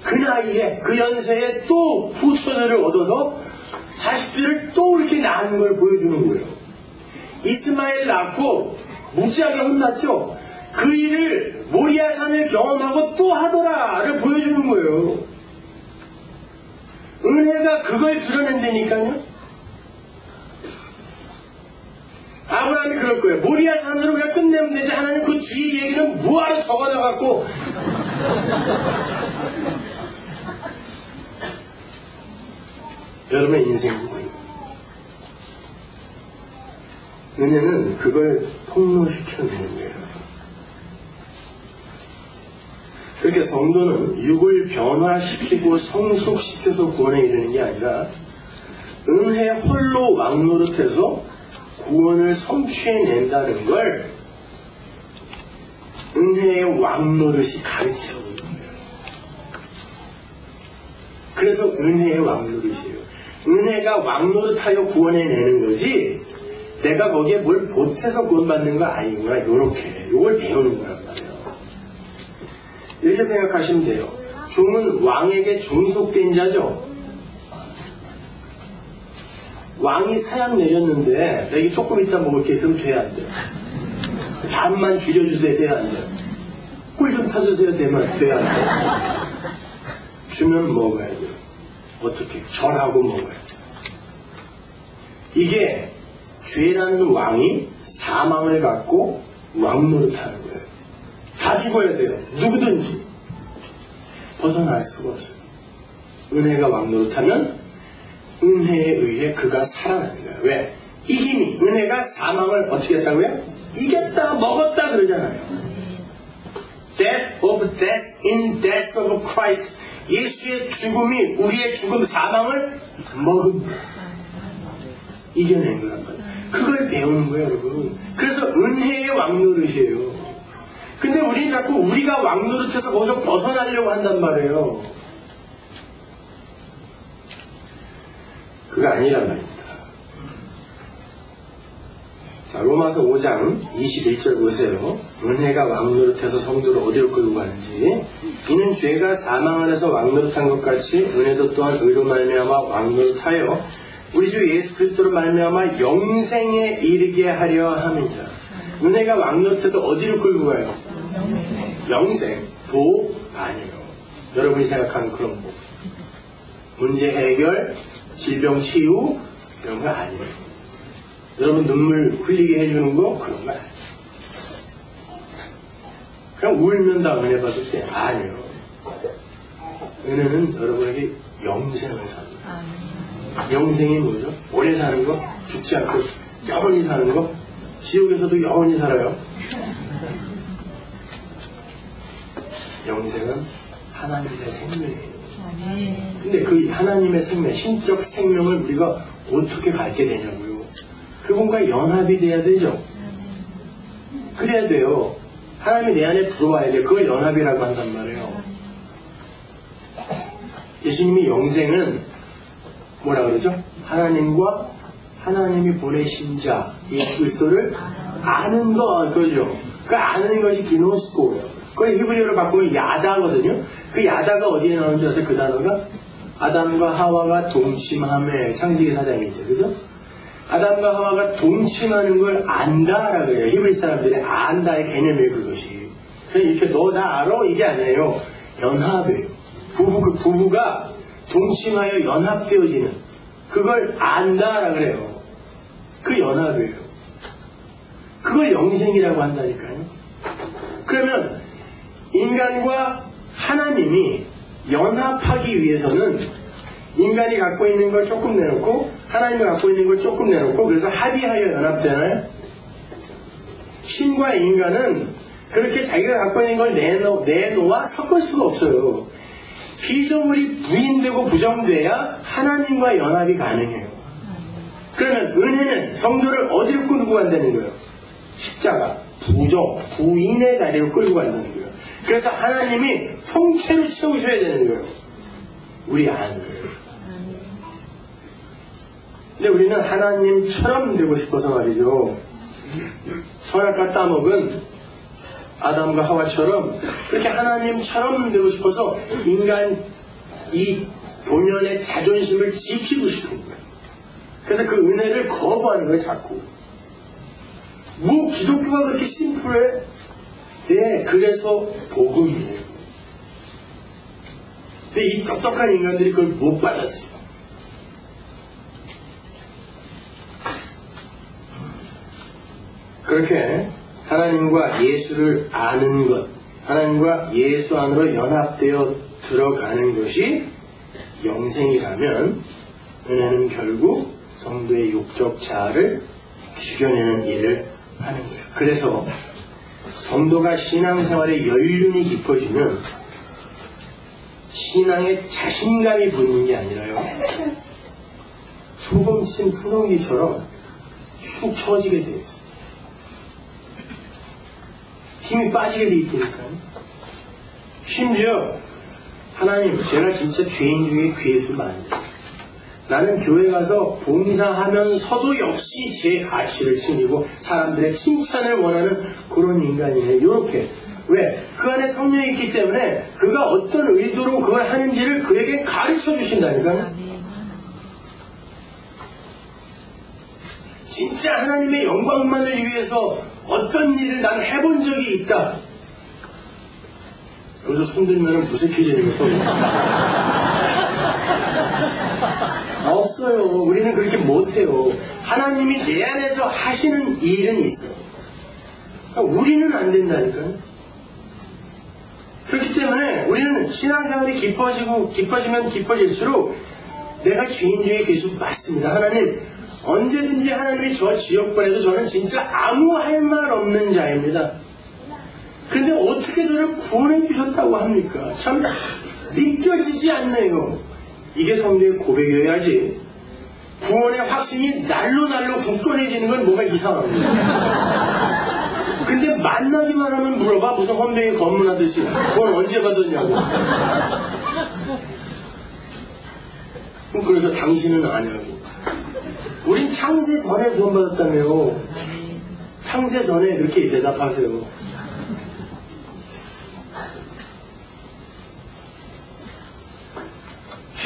그 나이에 그 연세에 또 후처들을 얻어서 자식들을 또 이렇게 낳은 걸 보여주는 거예요. 이스마엘 낳고 무지하게 혼났죠. 그 일을 모리아산을 경험하고 또 하더라를 보여주는 거예요. 은혜가 그걸 드러낸다니까요. 아브라함이 그럴 거예요. 모리아산으로 그냥 끝내면 되지. 하나님 그 뒤에 얘기는 뭐하러 적어놔갖고 여러분의 인생은 뭐예요? 은혜는 그걸 폭로시켜내는 거예요. 그렇게 성도는 육을 변화시키고 성숙시켜서 구원에 이르는 게 아니라 은혜 홀로 왕노릇해서 구원을 성취해낸다는 걸 은혜의 왕노릇이 가르치고 있는 거예요. 그래서 은혜의 왕노릇이에요. 은혜가 왕노릇하여 구원해내는 거지 내가 거기에 뭘 보태서 구원받는 거 아니구나. 요걸 배우는 거란 말이에요. 이렇게 생각하시면 돼요. 종은 왕에게 종속된 자죠. 왕이 사약 내렸는데 내게 조금 이따 먹을게. 그럼 돼야 안 돼요. 반만 줄여주세요. 돼야 안 돼요. 물 좀 타주세요. 돼야 돼. 주면 먹어야 돼요. 어떻게? 절하고 먹어야 돼요. 이게 죄라는 왕이 사망을 갖고 왕노릇하는 거예요. 다 죽어야 돼요. 누구든지 벗어날 수가 없어요. 은혜가 왕노릇하면 은혜에 의해 그가 살아나는 거예요. 왜? 이김이 은혜가 사망을 어떻게 했다고요? 이겼다, 먹었다 그러잖아요. Death of death in death of Christ. 예수의 죽음이 우리의 죽음 사망을 먹은 거예요. 이겨낸 거란 말이에요. 그걸 배우는 거예요, 여러분. 그래서 은혜의 왕노릇이에요. 근데 우리 자꾸 우리가 왕노릇해서 거기서 벗어나려고 한단 말이에요. 그거 아니란 말입니다. 자, 로마서 5장 21절 보세요. 은혜가 왕노릇해서 성도를 어디로 끌고 가는지. 이는 죄가 사망 안에서 왕노릇한 것 같이 은혜도 또한 의로 말미암아 왕노릇하여 우리 주 예수 그리스도로 말미암아 영생에 이르게 하려 함이자. 은혜가 왕노릇해서 어디로 끌고 가요? 영생. 복 아니에요. 여러분이 생각하는 그런 복. 문제 해결, 질병 치유 이런 거 아니에요. 여러분 눈물 흘리게 해주는 거 그런 거 아니에요. 그냥 울면 다 은혜 받을 때 아니에요. 은혜는 여러분에게 영생을 삽니다. 영생이 뭐죠? 오래 사는 거, 죽지 않고 영원히 사는 거, 지옥에서도 영원히 살아요. 영생은 하나님의 생명이에요. 근데 그 하나님의 생명, 신적 생명을 우리가 어떻게 갖게 되냐고요. 그분과 연합이 돼야 되죠. 그래야 돼요. 하나님이 내 안에 들어와야 돼. 그걸 연합이라고 한단 말이에요. 예수님이 영생은 뭐라 그러죠? 하나님과 하나님이 보내신 자 예수 그리스도를 아는 것 그거죠. 그 아는 것이 기노스코예요. 그걸 히브리어로 바꾸면 야다거든요. 그 야다가 어디에 나오는지 아세요? 그 단어가 아담과 하와가 동침함에 창세기 4장이죠. 그죠? 아담과 하와가 동침하는 걸 안다라고 그래요. 히브리 사람들이 안다의 개념이에요. 그것이. 그냥 이렇게 너 나 알아? 이게 아니에요. 연합이에요. 부부가 동침하여 연합되어지는 그걸 안다라고 그래요. 그 연합이에요. 그걸 영생이라고 한다니까요. 그러면 인간과 하나님이 연합하기 위해서는 인간이 갖고 있는 걸 조금 내놓고 하나님이 갖고 있는 걸 조금 내놓고 그래서 합의하여 연합되잖아요. 신과 인간은 그렇게 자기가 갖고 있는 걸 내놓아 섞을 수가 없어요. 피조물이 부인되고 부정돼야 하나님과 연합이 가능해요. 그러면 은혜는 성도를 어디로 끌고 간다는 거예요? 십자가, 부인의 자리로 끌고 간다는 거예요. 그래서 하나님이 통째로 채우셔야 되는 거예요. 우리 안을. 근데 우리는 하나님처럼 되고 싶어서 말이죠. 선악과 따먹은 아담과 하와처럼 그렇게 하나님처럼 되고 싶어서 인간 이 본연의 자존심을 지키고 싶은 거예요. 그래서 그 은혜를 거부하는 거예요. 자꾸. 뭐 기독교가 그렇게 심플해? 네, 그래서 복음이에요. 근데 이 똑똑한 인간들이 그걸 못 받았어요. 그렇게 하나님과 예수를 아는 것, 하나님과 예수 안으로 연합되어 들어가는 것이 영생이라면 은혜는 결국 성도의 육적 자아를 죽여내는 일을 하는 거예요. 그래서 성도가 신앙생활에 연륜이 깊어지면 신앙에 자신감이 붙는 게 아니라요. 소금 친 푸성이처럼 축 처지게 되어 있어요. 힘이 빠지게 돼 있으니까요. 심지어 하나님, 제가 진짜 죄인 중에 괴수가 아니에요. 나는 교회 가서 봉사하면서도 역시 제 가치를 챙기고 사람들의 칭찬을 원하는 그런 인간이에요. 이렇게. 왜? 그 안에 성령이 있기 때문에 그가 어떤 의도로 그걸 하는지를 그에게 가르쳐 주신다니까요. 진짜 하나님의 영광만을 위해서 어떤 일을 난 해본 적이 있다. 여기서 손들면 무색해지는 게 손. 없어요. 우리는 그렇게 못해요. 하나님이 내 안에서 하시는 일은 있어요. 우리는 안 된다니까요. 그렇기 때문에 우리는 신앙생활이 깊어지면 깊어질수록 내가 죄인 중에 계속 맞습니다. 하나님, 언제든지 하나님이 저 지역 보내도 저는 진짜 아무 할 말 없는 자입니다. 그런데 어떻게 저를 구원해 주셨다고 합니까? 참 믿겨지지 않네요. 이게 성도의 고백이어야지. 구원의 확신이 날로 굳건해지는 건 뭐가 이상합니다. 근데 만나기만 하면 물어봐. 무슨 헌병이 검문하듯이 구원 언제 받았냐고. 그래서 당신은 아냐고. 우린 창세 전에 구원 받았다며요. 창세 전에 이렇게 대답하세요.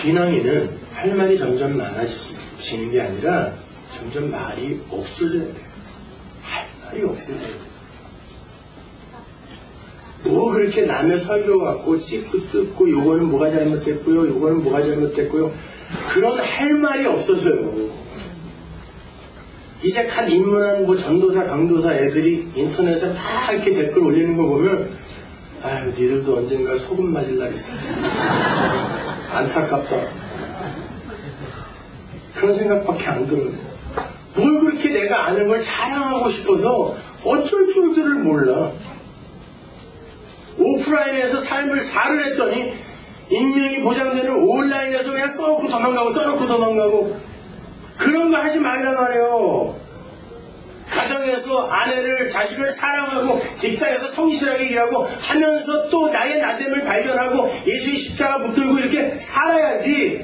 신앙인은 할 말이 점점 많아지는 게 아니라 점점 말이 없어져야 돼요. 할 말이 없어져야 돼요. 뭐 그렇게 남의 설교 갖고 찍고 뜯고 요거는 뭐가 잘못됐고요, 요거는 뭐가 잘못됐고요. 그런 할 말이 없어서요. 이제 갓 입문한 뭐 전도사, 강도사 애들이 인터넷에 다 이렇게 댓글 올리는 거 보면 아유, 니들도 언젠가 소금 맞을 날 있어. 안타깝다. 그런 생각밖에 안 들어요. 뭘 그렇게 내가 아는 걸 자랑하고 싶어서 어쩔 줄들을 몰라. 오프라인에서 삶을 살을 했더니 익명이 보장되는 온라인에서 그냥 써놓고 도망가고 그런 거 하지 말란 말이에요. 가정에서 아내를, 자식을 사랑하고 직장에서 성실하게 일하고 하면서 또 나의 나됨을 발견하고 예수의 십자가 붙들고 이렇게 살아야지.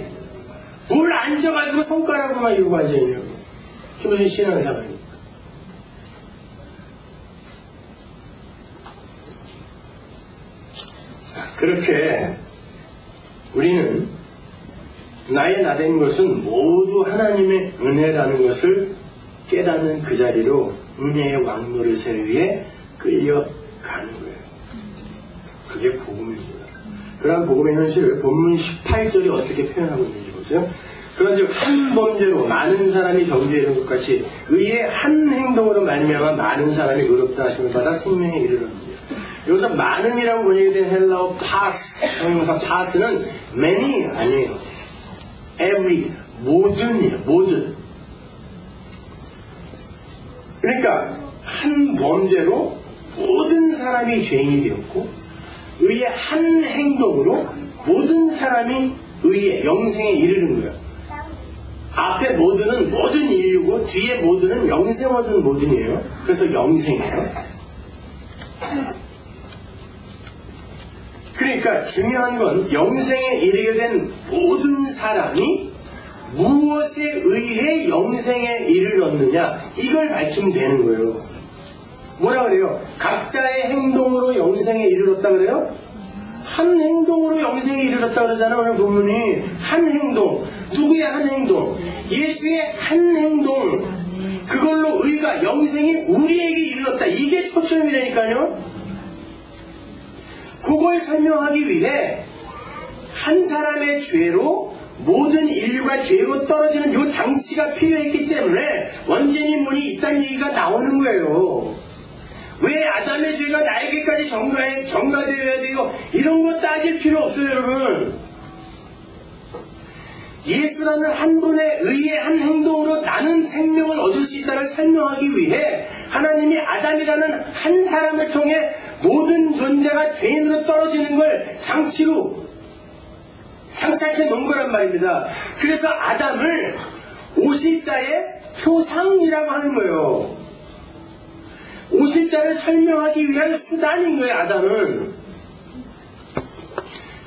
뭘 앉아가지고 손가락으로만 이러고 앉아있냐고. 그게 무슨 신앙생활입니까? 그렇게 우리는 나의 나된 것은 모두 하나님의 은혜라는 것을 깨닫는 그 자리로 은혜의 왕노릇에 의해 끌려가는 거예요. 그게 복음입니다. 그러한 복음의 현실을 본문 18절이 어떻게 표현하고 있는지 보세요. 그런즉 한 범죄로 많은 사람이 정죄에 이른 것 같이 의의 한 행동으로 말미암아 많은 사람이 의롭다 하심을 받아 생명에 이르렀느니라. 여기서 많음이라고 번역된 헬라어 파스, 형용사 파스는 many 아니에요. every, 모든이에요. 모든. 그러니까 한 범죄로 모든 사람이 죄인이 되었고 의의 한 행동으로 모든 사람이 의의 영생에 이르는 거예요. 앞에 모든은 모든 인류고 뒤에 모든은 영생 얻은 모든이에요. 그래서 영생이에요. 그러니까 중요한 건 영생에 이르게 된 모든 사람이 무엇에 의해 영생에 이르렀느냐, 이걸 밝히면 되는 거예요. 뭐라 그래요? 각자의 행동으로 영생에 이르렀다 그래요? 한 행동으로 영생에 이르렀다 그러잖아요. 오늘 본문이 한 행동. 누구의 한 행동? 예수의 한 행동. 그걸로 의가, 영생이 우리에게 이르렀다. 이게 초점이라니까요. 그걸 설명하기 위해 한 사람의 죄로 모든 인류가 죄로 떨어지는 이 장치가 필요했기 때문에 원죄니 뭐니 이딴 얘기가 나오는 거예요. 왜 아담의 죄가 나에게까지 전가되어야 되고 이런 거 따질 필요 없어요, 여러분. 예수라는 한 분의 의의 한 행동으로 나는 생명을 얻을 수 있다를 설명하기 위해 하나님이 아담이라는 한 사람을 통해 모든 존재가 죄인으로 떨어지는 걸 장착해 놓은 거란 말입니다. 그래서 아담을 오실자의 표상이라고 하는 거예요. 오실자를 설명하기 위한 수단인 거예요, 아담은.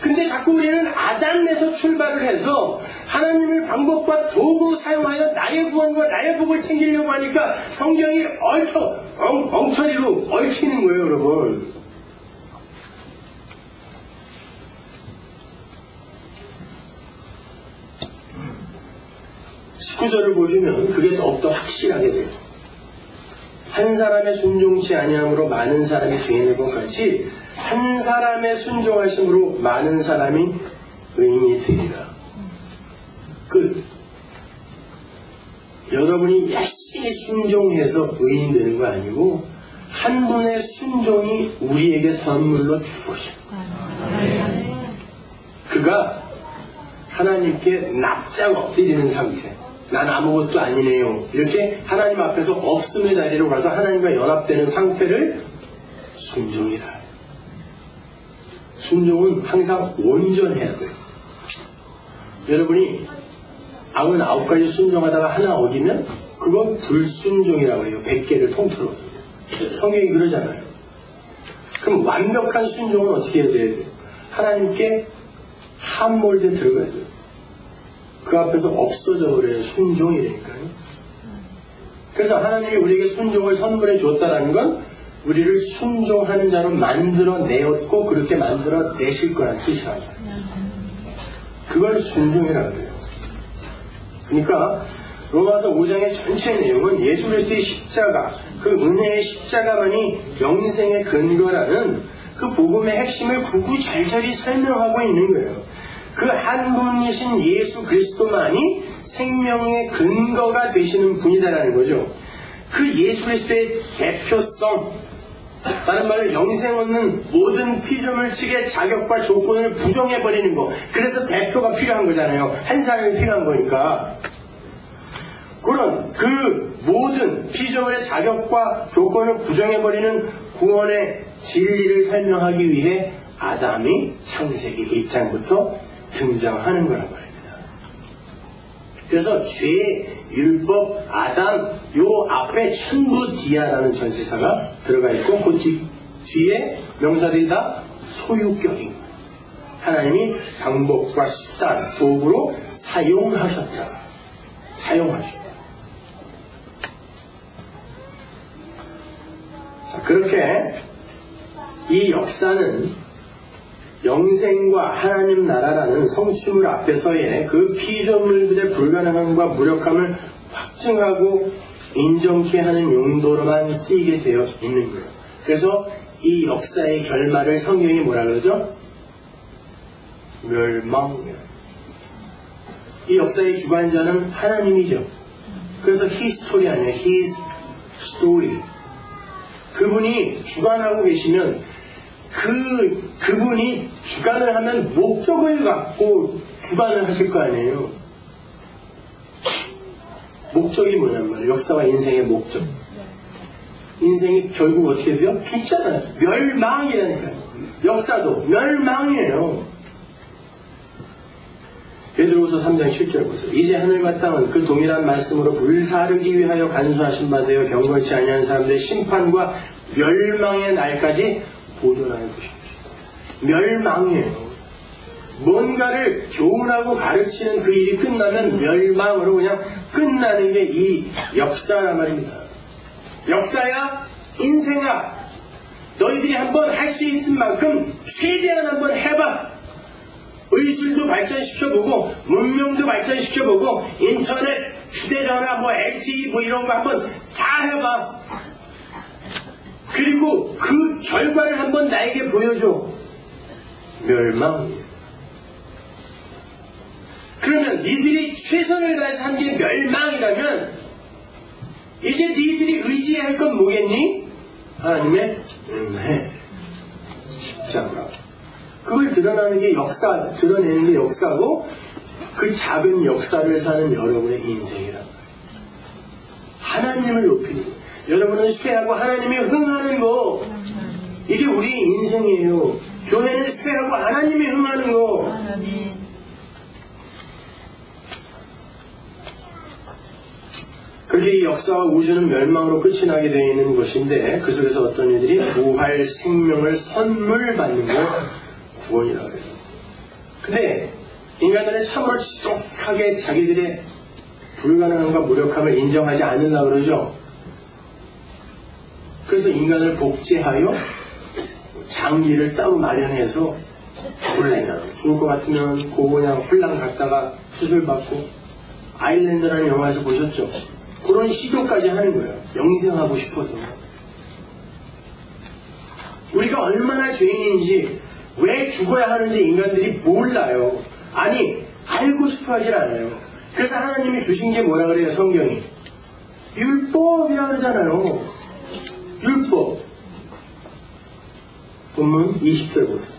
근데 자꾸 우리는 아담에서 출발을 해서 하나님의 방법과 도구로 사용하여 나의 구원과 나의 복을 챙기려고 하니까 성경이 엉터리로 얽히는 거예요, 여러분. (19절을) 보시면 그게 더욱더 확실하게 돼요. 한 사람의 순종치 아니함으로 많은 사람이 죄인의 것 같이 한 사람의 순종하심으로 많은 사람이 의인이 되리라. 끝. 여러분이 열심히 순종해서 의인 되는 거 아니고 한 분의 순종이 우리에게 선물로 주어져요. 그가 하나님께 납작 엎드리는 상태. 난 아무것도 아니네요. 이렇게 하나님 앞에서 없음의 자리로 가서 하나님과 연합되는 상태를 순종이라. 순종은 항상 온전해야 돼요. 여러분이 99가지 순종하다가 하나 어기면 그건 불순종이라고 해요. 100개를 통틀어. 성경이 그러잖아요. 그럼 완벽한 순종은 어떻게 해야 돼요? 하나님께 함몰돼 들어가야 돼요. 그 앞에서 없어져 버려요. 순종이라니까요. 그래서 하나님이 우리에게 순종을 선물해 줬다라는 건 우리를 순종하는 자로 만들어 내었고 그렇게 만들어 내실 거란 뜻이라고 해요. 그걸 순종이라고 해요. 그러니까 로마서 5장의 전체 내용은 예수 그리스도의 십자가, 그 은혜의 십자가만이 영생의 근거라는 그 복음의 핵심을 구구절절히 설명하고 있는 거예요. 그 한 분이신 예수 그리스도만이 생명의 근거가 되시는 분이다라는 거죠. 그 예수 그리스도의 대표성, 다른 말로 영생 얻는 모든 피조물측의 자격과 조건을 부정해버리는 거. 그래서 대표가 필요한 거잖아요. 한 사람이 필요한 거니까. 그런 그 모든 피조물의 자격과 조건을 부정해버리는 구원의 진리를 설명하기 위해 아담이 창세기 1장부터 등장하는 거란 말입니다. 그래서 죄, 율법, 아담 요 앞에 천부디아라는 전치사가 들어가 있고 그 뒤에 명사들이 다 소유격인 거예요. 하나님이 방법과 수단, 도구로 사용하셨다. 자, 그렇게 이 역사는 영생과 하나님 나라라는 성취물 앞에서의 그 피조물들의 불가능함과 무력함을 확증하고 인정케 하는 용도로만 쓰이게 되어 있는 거예요. 그래서 이 역사의 결말을 성경이 뭐라 그러죠? 멸망이에요. 이 역사의 주관자는 하나님이죠. 그래서 히스토리 아니에요. His story. 그분이 주관하고 계시면 그분이 주관을 하면 목적을 갖고 주관을 하실 거 아니에요. 목적이 뭐냔 말이에요. 역사와 인생의 목적. 인생이 결국 어떻게 돼요? 죽잖아요. 멸망이라니까요. 역사도 멸망이에요. 베드로후서 3장 7절 보세요. 이제 하늘과 땅은 그 동일한 말씀으로 불사르기 위하여 간수하신 바 되어 경건치 아니한 사람들의 심판과 멸망의 날까지 보존하여 두십시오. 멸망이에요. 뭔가를 교훈하고 가르치는 그 일이 끝나면 멸망으로 그냥 끝나는 게 이 역사란 말입니다. 역사야, 인생아, 너희들이 한번 할 수 있을 만큼 최대한 한번 해봐. 의술도 발전시켜보고 문명도 발전시켜보고 인터넷, 휴대전화, LTE 이런 거 한번 다 해봐. 그리고 그 결과를 한번 나에게 보여줘. 멸망이에요. 그러면 니들이 최선을 다해서 한 게 멸망이라면 이제 니들이 의지할 건 뭐겠니? 하나님의 은혜, 십자가. 그걸 드러내는 게 역사고 그 작은 역사를 사는 여러분의 인생이란 말이에요. 하나님을 높이는 거. 여러분은 쇠하고 하나님이 흥하는 거. 이게 우리 인생이에요. 교회는 쇠하고 하나님이 흥하는 거. 그렇게 이 역사와 우주는 멸망으로 끝이 나게 되어 있는 것인데 그 속에서 어떤 이들이 부활 생명을 선물 받는 걸 구원이라고 해요. 근데 인간들은 참으로 지독하게 자기들의 불가능함과 무력함을 인정하지 않으려고 그러죠. 그래서 인간을 복제하여 장기를 따로 마련해서 죽을 것 같으면 그냥 홀랑 갔다가 수술받고 아일랜드라는 영화에서 보셨죠? 그런 시도까지 하는 거예요. 영생하고 싶어서. 우리가 우리가 얼마나 죄인인지, 왜 죽어야 하는지 인간들이 몰라요. 아니, 알고 싶어 하질 않아요. 그래서 하나님이 주신 게 뭐라 그래요, 성경이? 율법이라 그러잖아요. 율법. 본문 20절 보세요.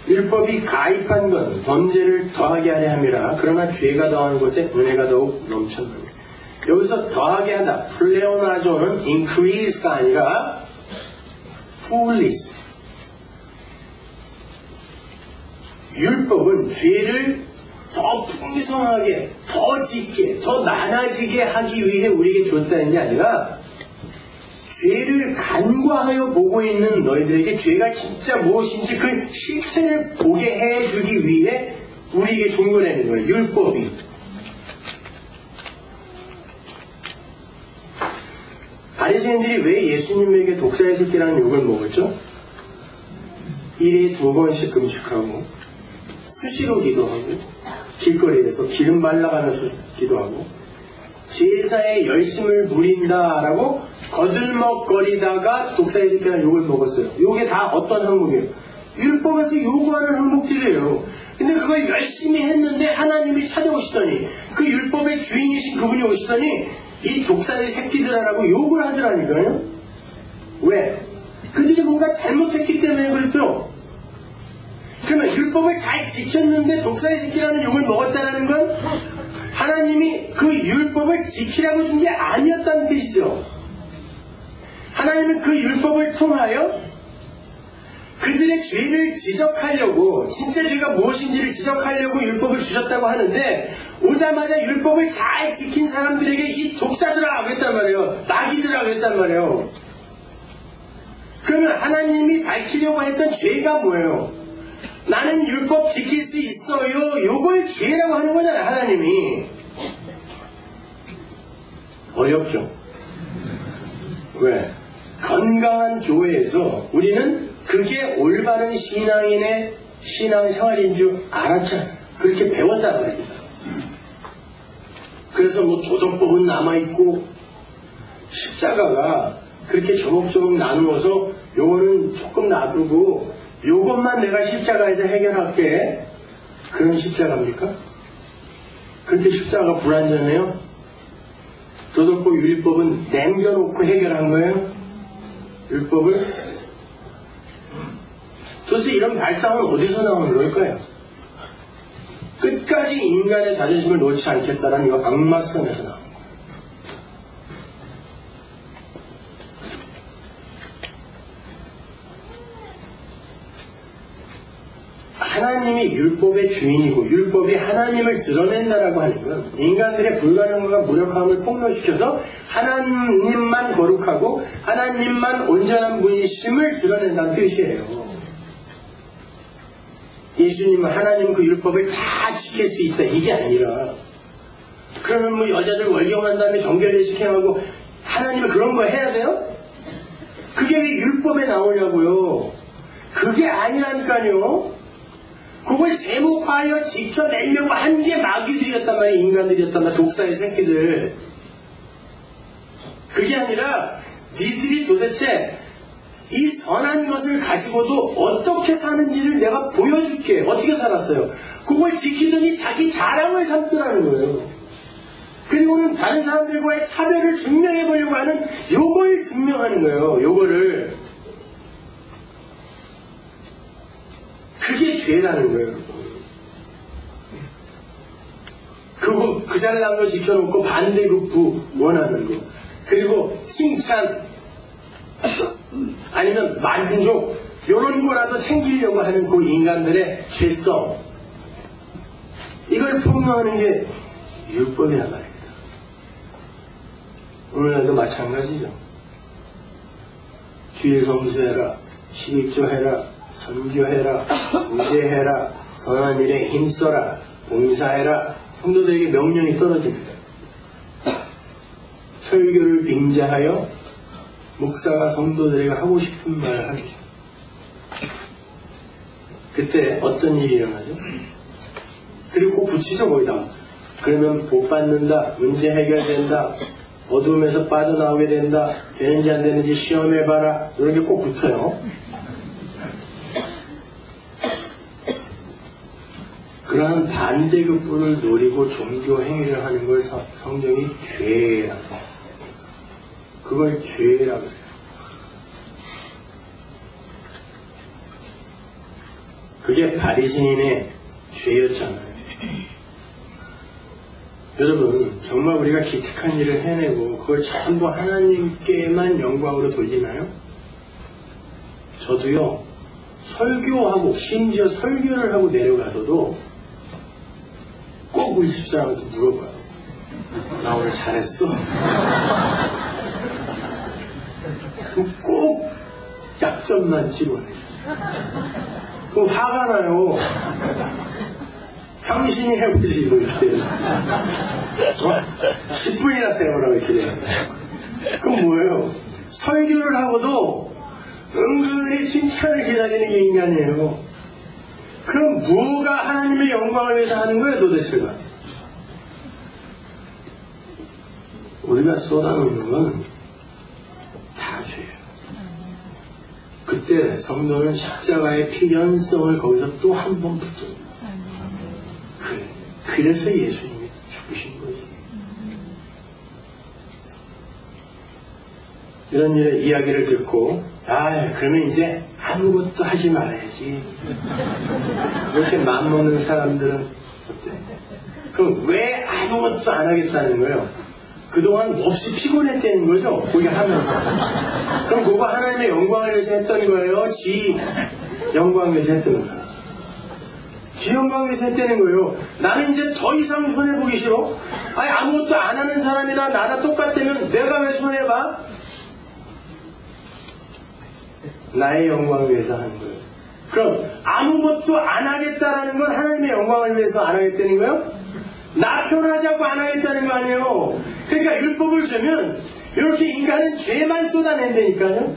율법이 가입한 건 범죄를 더하게 하려 함이라. 그러나 죄가 더한 곳에 은혜가 더욱 넘쳤느니라. 여기서 더하게 하다, 플레오나조는 increase가 아니라 fullness. 율법은 죄를 더 풍성하게, 더 짙게, 더 많아지게 하기 위해 우리에게 줬다는 게 아니라, 죄를 간과하여 보고 있는 너희들에게 죄가 진짜 무엇인지 그 실체를 보게 해주기 위해 우리에게 준 거라는 거예요. 율법이. 바리새인들이 왜 예수님에게 독사의 새끼라는 욕을 먹었죠? 1회에 2번씩 금식하고 수시로 기도하고 길거리에서 기름 발라가면서 기도하고 제사에 열심을 부린다라고 거들먹거리다가 독사의 새끼라는 욕을 먹었어요. 이게 다 어떤 항목이에요? 율법에서 요구하는 항목들이에요. 근데 그걸 열심히 했는데 하나님이 찾아오시더니 그 율법의 주인이신 그분이 오시더니 이 독사의 새끼들아라고 욕을 하더라니까요. 왜? 그들이 뭔가 잘못했기 때문에 그렇죠. 그러면 율법을 잘 지켰는데 독사의 새끼라는 욕을 먹었다는 건 하나님이 그 율법을 지키라고 준 게 아니었다는 뜻이죠. 하나님은 그 율법을 통하여 그들의 죄를 지적하려고, 진짜 죄가 무엇인지를 지적하려고 율법을 주셨다고 하는데, 오자마자 율법을 잘 지킨 사람들에게 이 독사들아 그랬단 말이에요. 나귀들아 그랬단 말이에요. 그러면 하나님이 밝히려고 했던 죄가 뭐예요? 나는 율법 지킬 수 있어요. 요걸 죄라고 하는 거잖아요, 하나님이. 어렵죠? 왜? 건강한 교회에서 우리는 그게 올바른 신앙인의 신앙생활인 줄 알았잖아요. 그렇게 배웠단 말입니다. 그래서 뭐 도덕법은 남아있고 십자가가 그렇게 조목조목 나누어서 요거는 조금 놔두고 요것만 내가 십자가에서 해결할게. 그런 십자가입니까? 그렇게 십자가가 불완전해요? 도덕법, 율법은 남겨놓고 해결한 거예요? 율법을? 도대체 이런 발상은 어디서 나오는 걸까요? 끝까지 인간의 자존심을 놓지 않겠다라는 이 악마성에서 나온 거예요. 하나님이 율법의 주인이고 율법이 하나님을 드러낸다라고 하는 건 인간들의 불가능함과 무력함을 폭로시켜서 하나님만 거룩하고 하나님만 온전한 분이심을 드러낸다는 뜻이에요. 예수님은 하나님 그 율법을 다 지킬 수 있다 이게 아니라, 그러면 뭐 여자들 월경한 다음에 정결례식 행하고 하나님은 그런 거 해야 돼요? 그게 왜 율법에 나오냐고요. 그게 아니라니까요. 그걸 세목화하여 지켜내려고 한 게 마귀들이었단 말이에요. 인간들이었단 말이에요. 독사의 새끼들. 그게 아니라 니들이 도대체 이 선한 것을 가지고도 어떻게 사는지를 내가 보여줄게. 어떻게 살았어요? 그걸 지키더니 자기 자랑을 삼더라는 거예요. 그리고는 다른 사람들과의 차별을 증명해보려고 하는 요걸 증명하는 거예요. 요거를. 그게 죄라는 거예요. 그 잘난 거 지켜놓고 반대급부 원하는 거. 그리고 칭찬 아니면 만족 이런 거라도 챙기려고 하는 그 인간들의 죄성, 이걸 폭로하는 게 율법이란 말입니다. 오늘날도 마찬가지죠. 주일 성수해라, 11조 해라, 선교해라, 구제해라, 선한 일에 힘써라, 봉사해라. 성도들에게 명령이 떨어집니다. 설교를 빙자하여 목사가 성도들에게 하고 싶은 말을 하겠죠. 그때 어떤 일이 일어나죠? 그리고 꼭 붙이죠, 거기다. 그러면 복 받는다, 문제 해결된다, 어둠에서 빠져나오게 된다, 되는지 안 되는지 시험해봐라, 이런 게 꼭 붙어요. 그러한 반대급부를 노리고 종교 행위를 하는 걸 성경이 죄라고. 그걸 죄라고 해요. 그게 바리새인의 죄였잖아요. 여러분, 정말 우리가 기특한 일을 해내고 그걸 전부 하나님께만 영광으로 돌리나요? 저도요, 설교하고 심지어 설교를 하고 내려가서도 꼭 우리 집사람한테 물어봐요. 나 오늘 잘했어? 꼭 약점만 집어내요. 그럼 화가 나요. 당신이 해보지 이렇게. 10분이나 때우라고 이렇게 돼요. 그럼 뭐예요? 설교를 하고도 은근히 칭찬을 기다리는 게 인간이에요. 그럼 뭐가 하나님의 영광을 위해서 하는 거예요 도대체가? 우리가 쏟아놓는 건 다 죄예요. 그때 성도는 십자가의 필연성을 거기서 또 한 번 붙들어요. 그래서 예수님이 죽으신 거예요. 이런 일의 이야기를 듣고 그러면 이제 아무것도 하지 말아야지. 이렇게 맘먹는 사람들은 어때? 그럼 왜 아무것도 안 하겠다는 거예요? 그동안 몹시 피곤했다는 거죠? 거기 하면서. 그럼 그거 하나님의 영광을 위해서 했던 거예요? 지 영광을 위해서 했던 거예요? 지 영광을 위해서 했다는 거예요. 나는 이제 더 이상 손해보기 싫어? 아무것도 안 하는 사람이나 나랑 똑같다면 내가 왜 손해봐? 나의 영광을 위해서 하는 거예요. 그럼 아무것도 안 하겠다라는 건 하나님의 영광을 위해서 안 하겠다는 거예요? 나 표현하자고 안 하겠다는 거 아니에요. 그러니까 율법을 주면 이렇게 인간은 죄만 쏟아낸다니까요.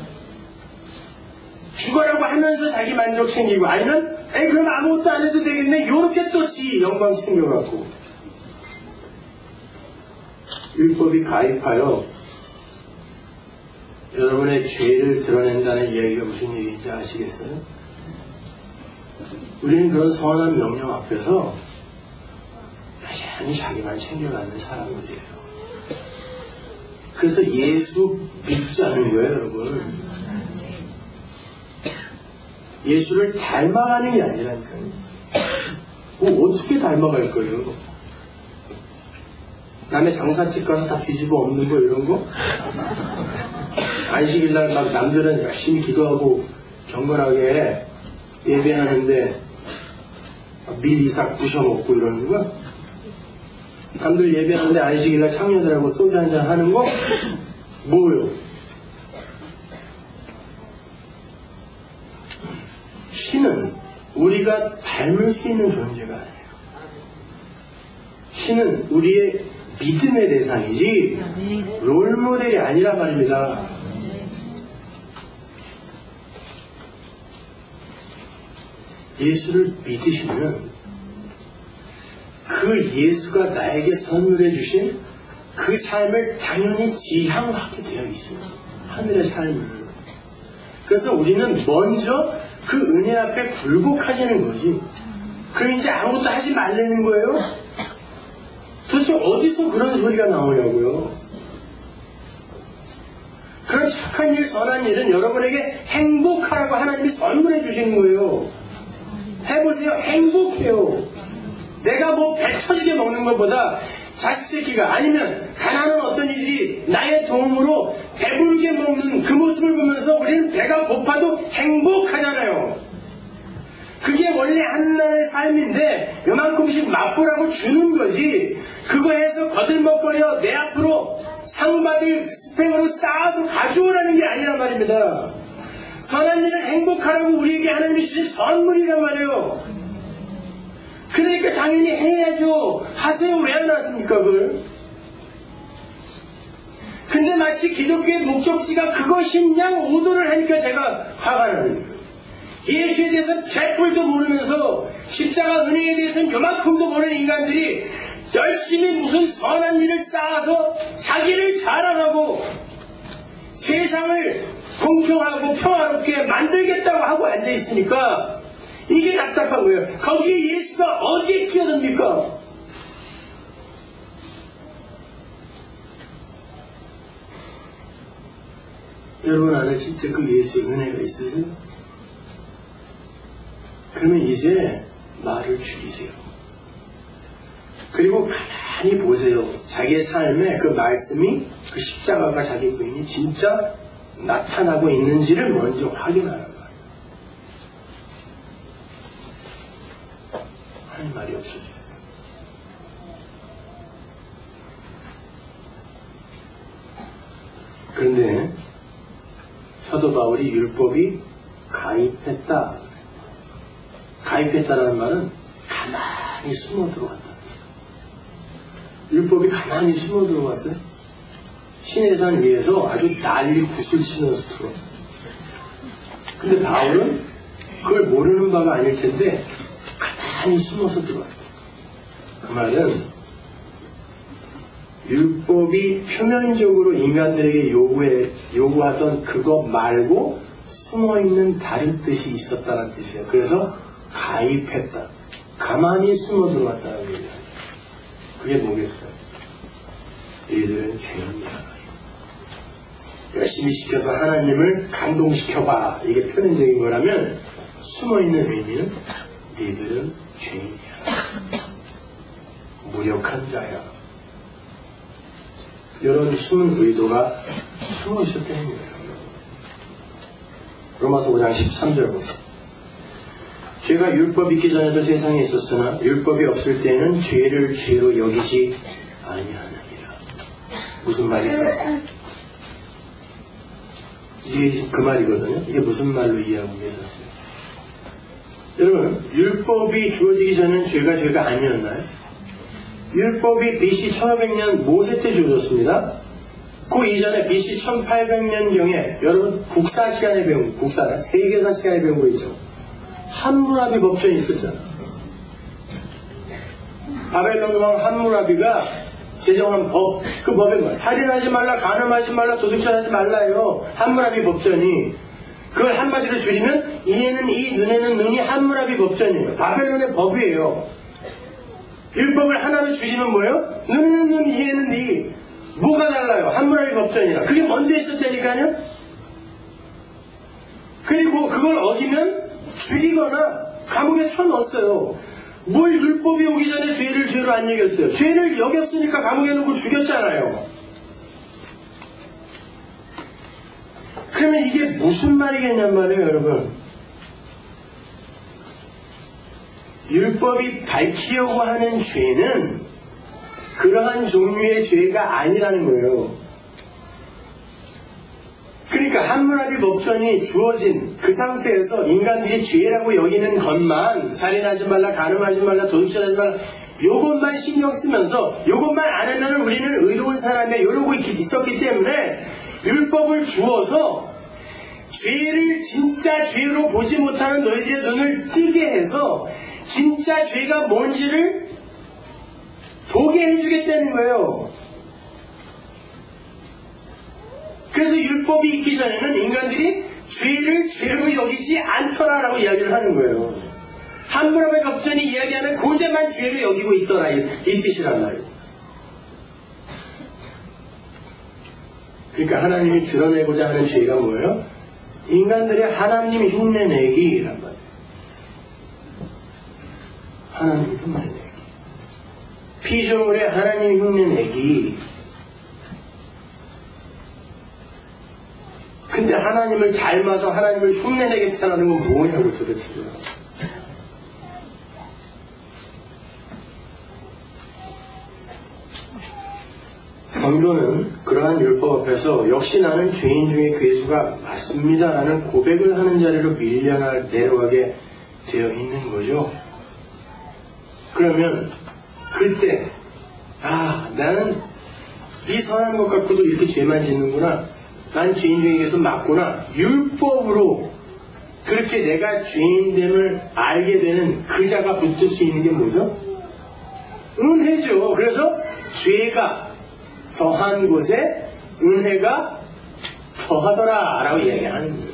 죽어라고 하면서 자기 만족 챙기고, 아니면 그럼 아무것도 안 해도 되겠네, 요렇게 또 지 영광 챙겨갖고. 율법이 가입하여 여러분의 죄를 드러낸다는 이야기가 무슨 얘기인지 아시겠어요? 우리는 그런 선한 명령 앞에서 여전히 자기만 챙겨가는 사람들이에요. 그래서 예수 믿자는 거예요, 여러분. 예수를 닮아가는 게 아니라니까요. 어떻게 닮아갈 거예요? 남의 장사집 가서 다 뒤집어 엎는 거 이런 거? 안식일날 막 남들은 열심히 기도하고 경건하게 예배하는데 미리 싹 부셔먹고 이러는 거? 남들 예배하는데 안식일날 청년들하고 소주 한잔 하는 거? 뭐요? 신은 우리가 닮을 수 있는 존재가 아니에요. 신은 우리의 믿음의 대상이지 롤모델이 아니란 말입니다. 예수를 믿으시면 그 예수가 나에게 선물해 주신 그 삶을 당연히 지향하게 되어 있습니다. 하늘의 삶을. 그래서 우리는 먼저 그 은혜 앞에 굴복하자는 거지. 그럼 이제 아무것도 하지 말라는 거예요? 도대체 어디서 그런 소리가 나오냐고요? 그런 착한 일, 선한 일은 여러분에게 행복하라고 하나님이 선물해 주시는 거예요. 해보세요. 행복해요. 내가 뭐 배 터지게 먹는 것보다 자식 새끼가 아니면 가난한 어떤 이들이 나의 도움으로 배부르게 먹는 그 모습을 보면서 우리는 배가 고파도 행복하잖아요. 그게 원래 한나라의 삶인데 요만큼씩 맛보라고 주는 거지, 그거 해서 거들먹거려 내 앞으로 상 받을 스펙으로 쌓아서 가져오라는 게 아니란 말입니다. 선한 일을 행복하라고 우리에게 하나님이 주신 선물이란 말이에요. 그러니까 당연히 해야죠. 하세요. 왜 안 하십니까 그걸? 근데 마치 기독교의 목적지가 그것이냐 오도를 하니까 제가 화가 나는 거예요. 예수에 대해서 개뿔도 모르면서 십자가 은혜에 대해서는 요만큼도 모르는 인간들이 열심히 무슨 선한 일을 쌓아서 자기를 자랑하고 세상을 공평하고 평화롭게 만들겠다고 하고 앉아있으니까 이게 답답한 거예요. 거기에 예수가 어디에 끼어듭니까? 여러분 안에 진짜 그 예수의 은혜가 있으세요? 그러면 이제 말을 줄이세요. 그리고 가만히 보세요. 자기의 삶에 그 말씀이, 그 십자가가 자기 부인이 진짜 나타나고 있는지를 먼저 확인하는 거예요. 할 말이 없어져요. 그런데 사도 바울이 율법이 가입했다. 가입했다라는 말은 가만히 숨어 들어갔다. 율법이 가만히 숨어 들어갔어요. 시내산 위에서 아주 난리 굿을 치면서 들어왔어요. 근데 바울은 그걸 모르는 바가 아닐 텐데 가만히 숨어서 들어왔어요. 그 말은 율법이 표면적으로 인간들에게 요구하던 그것 말고 숨어있는 다른 뜻이 있었다는 뜻이에요. 그래서 가입했다. 가만히 숨어 들어갔다는 얘기예요. 그게 뭐겠어요? 얘들은 죄인이야. 열심히 시켜서 하나님을 감동시켜봐. 이게 표면적인 거라면 숨어있는 의미는 너희들은 죄인이야. 무력한 자야. 이런 숨은 의도가 숨어 있었다는 거예요. 로마서 5장 13절 보세요. 죄가 율법 있기 전에도 세상에 있었으나 율법이 없을 때에는 죄를 죄로 여기지 아니하느니라. 무슨 말일까? 이게 그 말이거든요. 이게 무슨 말로 이해하고 계셨어요? 여러분, 율법이 주어지기 전에는 죄가 아니었나요? 율법이 BC 1500년 모세 때 주어졌습니다. 그 이전에 BC 1800년경에 여러분 국사 시간에 배운, 국사나 세계사 시간에 배운 거 있죠? 함무라비 법전이 있었잖아. 바벨론 왕 함무라비가 제정한 법, 그 법이 뭐야? 살인하지 말라, 간음하지 말라, 도둑질하지 말라요. 함무라비 법전이. 그걸 한마디로 줄이면 이에는 이, 눈에는 눈이 함무라비 법전이에요. 바벨론의 법이에요. 율법을 하나로 줄이면 뭐예요? 눈에는 눈, 이에는 이. 뭐가 달라요? 함무라비 법전이라. 그게 먼저 있었다니까요? 그리고 그걸 어기면 죽이거나 감옥에 쳐넣었어요. 뭘 율법이 오기 전에 죄를 죄로 안 여겼어요? 죄를 여겼으니까 감옥에 넣고 죽였잖아요. 그러면 이게 무슨 말이겠냔 말이에요, 여러분. 율법이 밝히려고 하는 죄는 그러한 종류의 죄가 아니라는 거예요. 그러니까 함무라비 법전이 주어진 그 상태에서 인간들이 죄라고 여기는 것만, 살인하지 말라, 간음하지 말라, 도둑질하지 말라, 요것만 신경 쓰면서 요것만 안 하면 우리는 의로운 사람이야 이러고 있었기 때문에 율법을 주어서 죄를 진짜 죄로 보지 못하는 너희들의 눈을 뜨게 해서 진짜 죄가 뭔지를 보게 해주겠다는 거예요. 그래서 율법이 있기 전에는 인간들이 죄를 죄로 여기지 않더라라고 이야기를 하는 거예요. 함무라비 법전이 이야기하는 고제만 죄로 여기고 있더라, 이 뜻이란 말이에요. 그러니까 하나님이 드러내고자 하는 죄가 뭐예요? 인간들의 하나님 흉내내기란 말이에요. 하나님 흉내내기. 피조물의 하나님 흉내내기. 근데 하나님을 닮아서 하나님을 흉내내겠다는 건 뭐냐고 도대체. 성도는 그러한 율법 앞에서 역시 나는 죄인 중에 그 예수가 맞습니다라는 고백을 하는 자리로 내려가게 되어 있는 거죠. 그러면 그때 나는 이 선한 것 갖고도 이렇게 죄만 짓는구나. 난 죄인 중에 계속 맞구나. 율법으로 그렇게 내가 죄인됨을 알게 되는 그 자가 붙을 수 있는 게 뭐죠? 은혜죠. 그래서 죄가 더한 곳에 은혜가 더하더라 라고 이야기하는 거예요.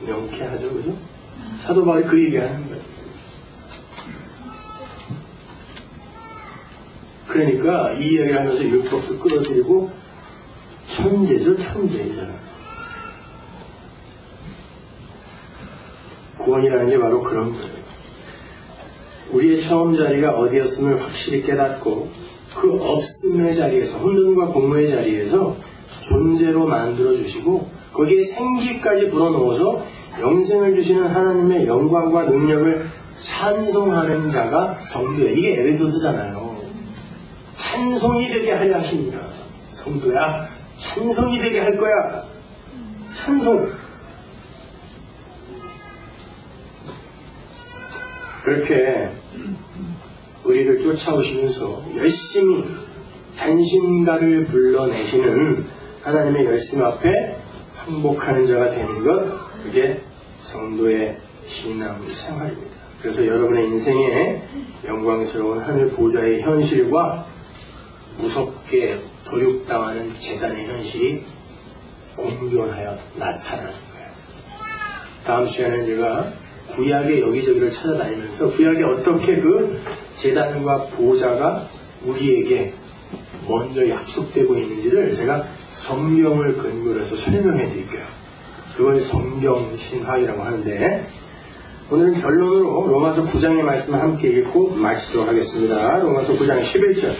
명쾌하죠, 그죠? 사도 바울이 그 얘기하는 거예요. 그러니까 이 이야기를 하면서 율법도 끌어들이고 천재죠, 천재이잖아요. 구원이라는 게 바로 그런 거예요. 우리의 처음 자리가 어디였음을 확실히 깨닫고 그 없음의 자리에서, 혼돈과 공허의 자리에서 존재로 만들어주시고 거기에 생기까지 불어넣어서 영생을 주시는 하나님의 영광과 능력을 찬송하는 자가 성도예요. 이게 에베소서잖아요. 찬송이 되게 하려 하십니다. 성도야, 찬송이 되게 할 거야. 찬송. 그렇게 우리를 쫓아오시면서 열심히 단신가를 불러내시는 하나님의 열심 앞에 항복하는 자가 되는 것, 그게 성도의 신앙 생활입니다. 그래서 여러분의 인생에 영광스러운 하늘 보좌의 현실과 무섭게 도륙당하는 재단의 현실이 공존하여 나타나는 거예요. 다음 시간에는 제가 구약의 여기저기를 찾아다니면서 구약에 어떻게 그 재단과 보좌가 우리에게 먼저 약속되고 있는지를 제가 성경을 근거로 해서 설명해 드릴게요. 그걸 성경 신학이라고 하는데, 오늘은 결론으로 로마서 9장의 말씀을 함께 읽고 마치도록 하겠습니다. 로마서 9장 11절.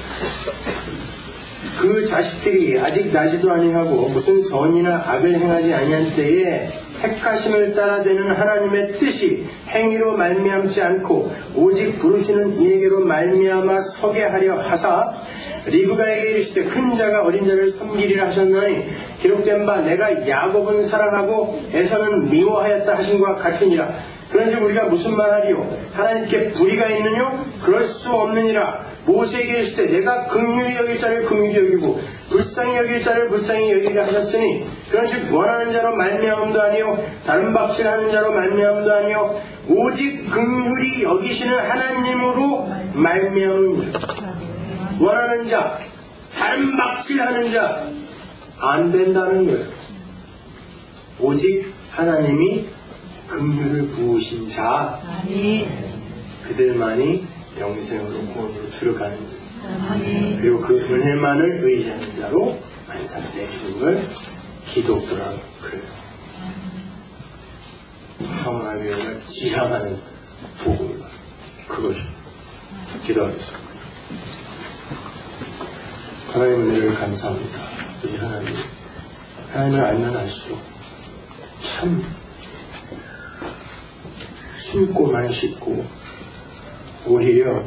그 자식들이 아직 나지도 아니하고 무슨 선이나 악을 행하지 아니한 때에 택하심을 따라되는 하나님의 뜻이 행위로 말미암지 않고 오직 부르시는 이에게로 말미암아 서게 하려 하사 리브가에게 이르시되 큰 자가 어린 자를 섬기리라 하셨나니 기록된 바 내가 야곱은 사랑하고 에서는 미워하였다 하신과 같으니라. 그런즉 우리가 무슨 말하리요? 하나님께 불의가 있느뇨? 그럴 수 없느니라. 모세에게 이르시되 내가 긍휼히 여길 자를 긍휼히 여기고 불쌍히 여길 자를 불쌍히 여기게 하셨으니 그런즉 원하는 자로 말미암음도 아니요 다른 박질하는 자로 말미암음도 아니요 오직 긍휼히 여기시는 하나님으로 말미암음이라. 원하는 자, 다른 박질하는 자 안 된다는 거예요. 오직 하나님이 긍휼을 부으신 자, 그들만이 영생으로 구원으로 들어가는 거예요. 그리고 그 은혜만을 의지하는 자로 만사를 내주는 걸 기독교라고 그래요. 성화교회를 지향하는 복음을 말해요. 그것이 기도하겠습니다. 하나님 은혜를 감사합니다. 우리 하나님을 알면 알수록 참 숨고만 싶고 오히려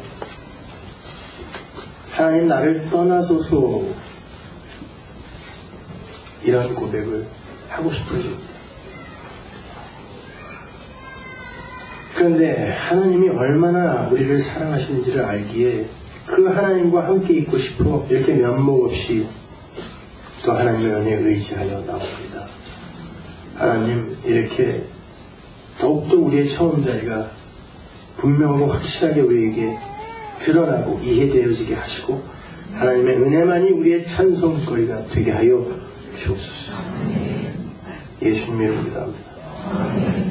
하나님 나를 떠나소서 이런 고백을 하고 싶어집니다. 그런데 하나님이 얼마나 우리를 사랑하시는지를 알기에 그 하나님과 함께 있고 싶어 이렇게 면목 없이 또 하나님의 은혜에 의지하여 나옵니다. 하나님, 이렇게 더욱더 우리의 처음 자리가 분명하고 확실하게 우리에게 드러나고 이해되어지게 하시고 하나님의 은혜만이 우리의 찬송거리가 되게 하여 주옵소서. 예수님의 이름으로 기도합니다.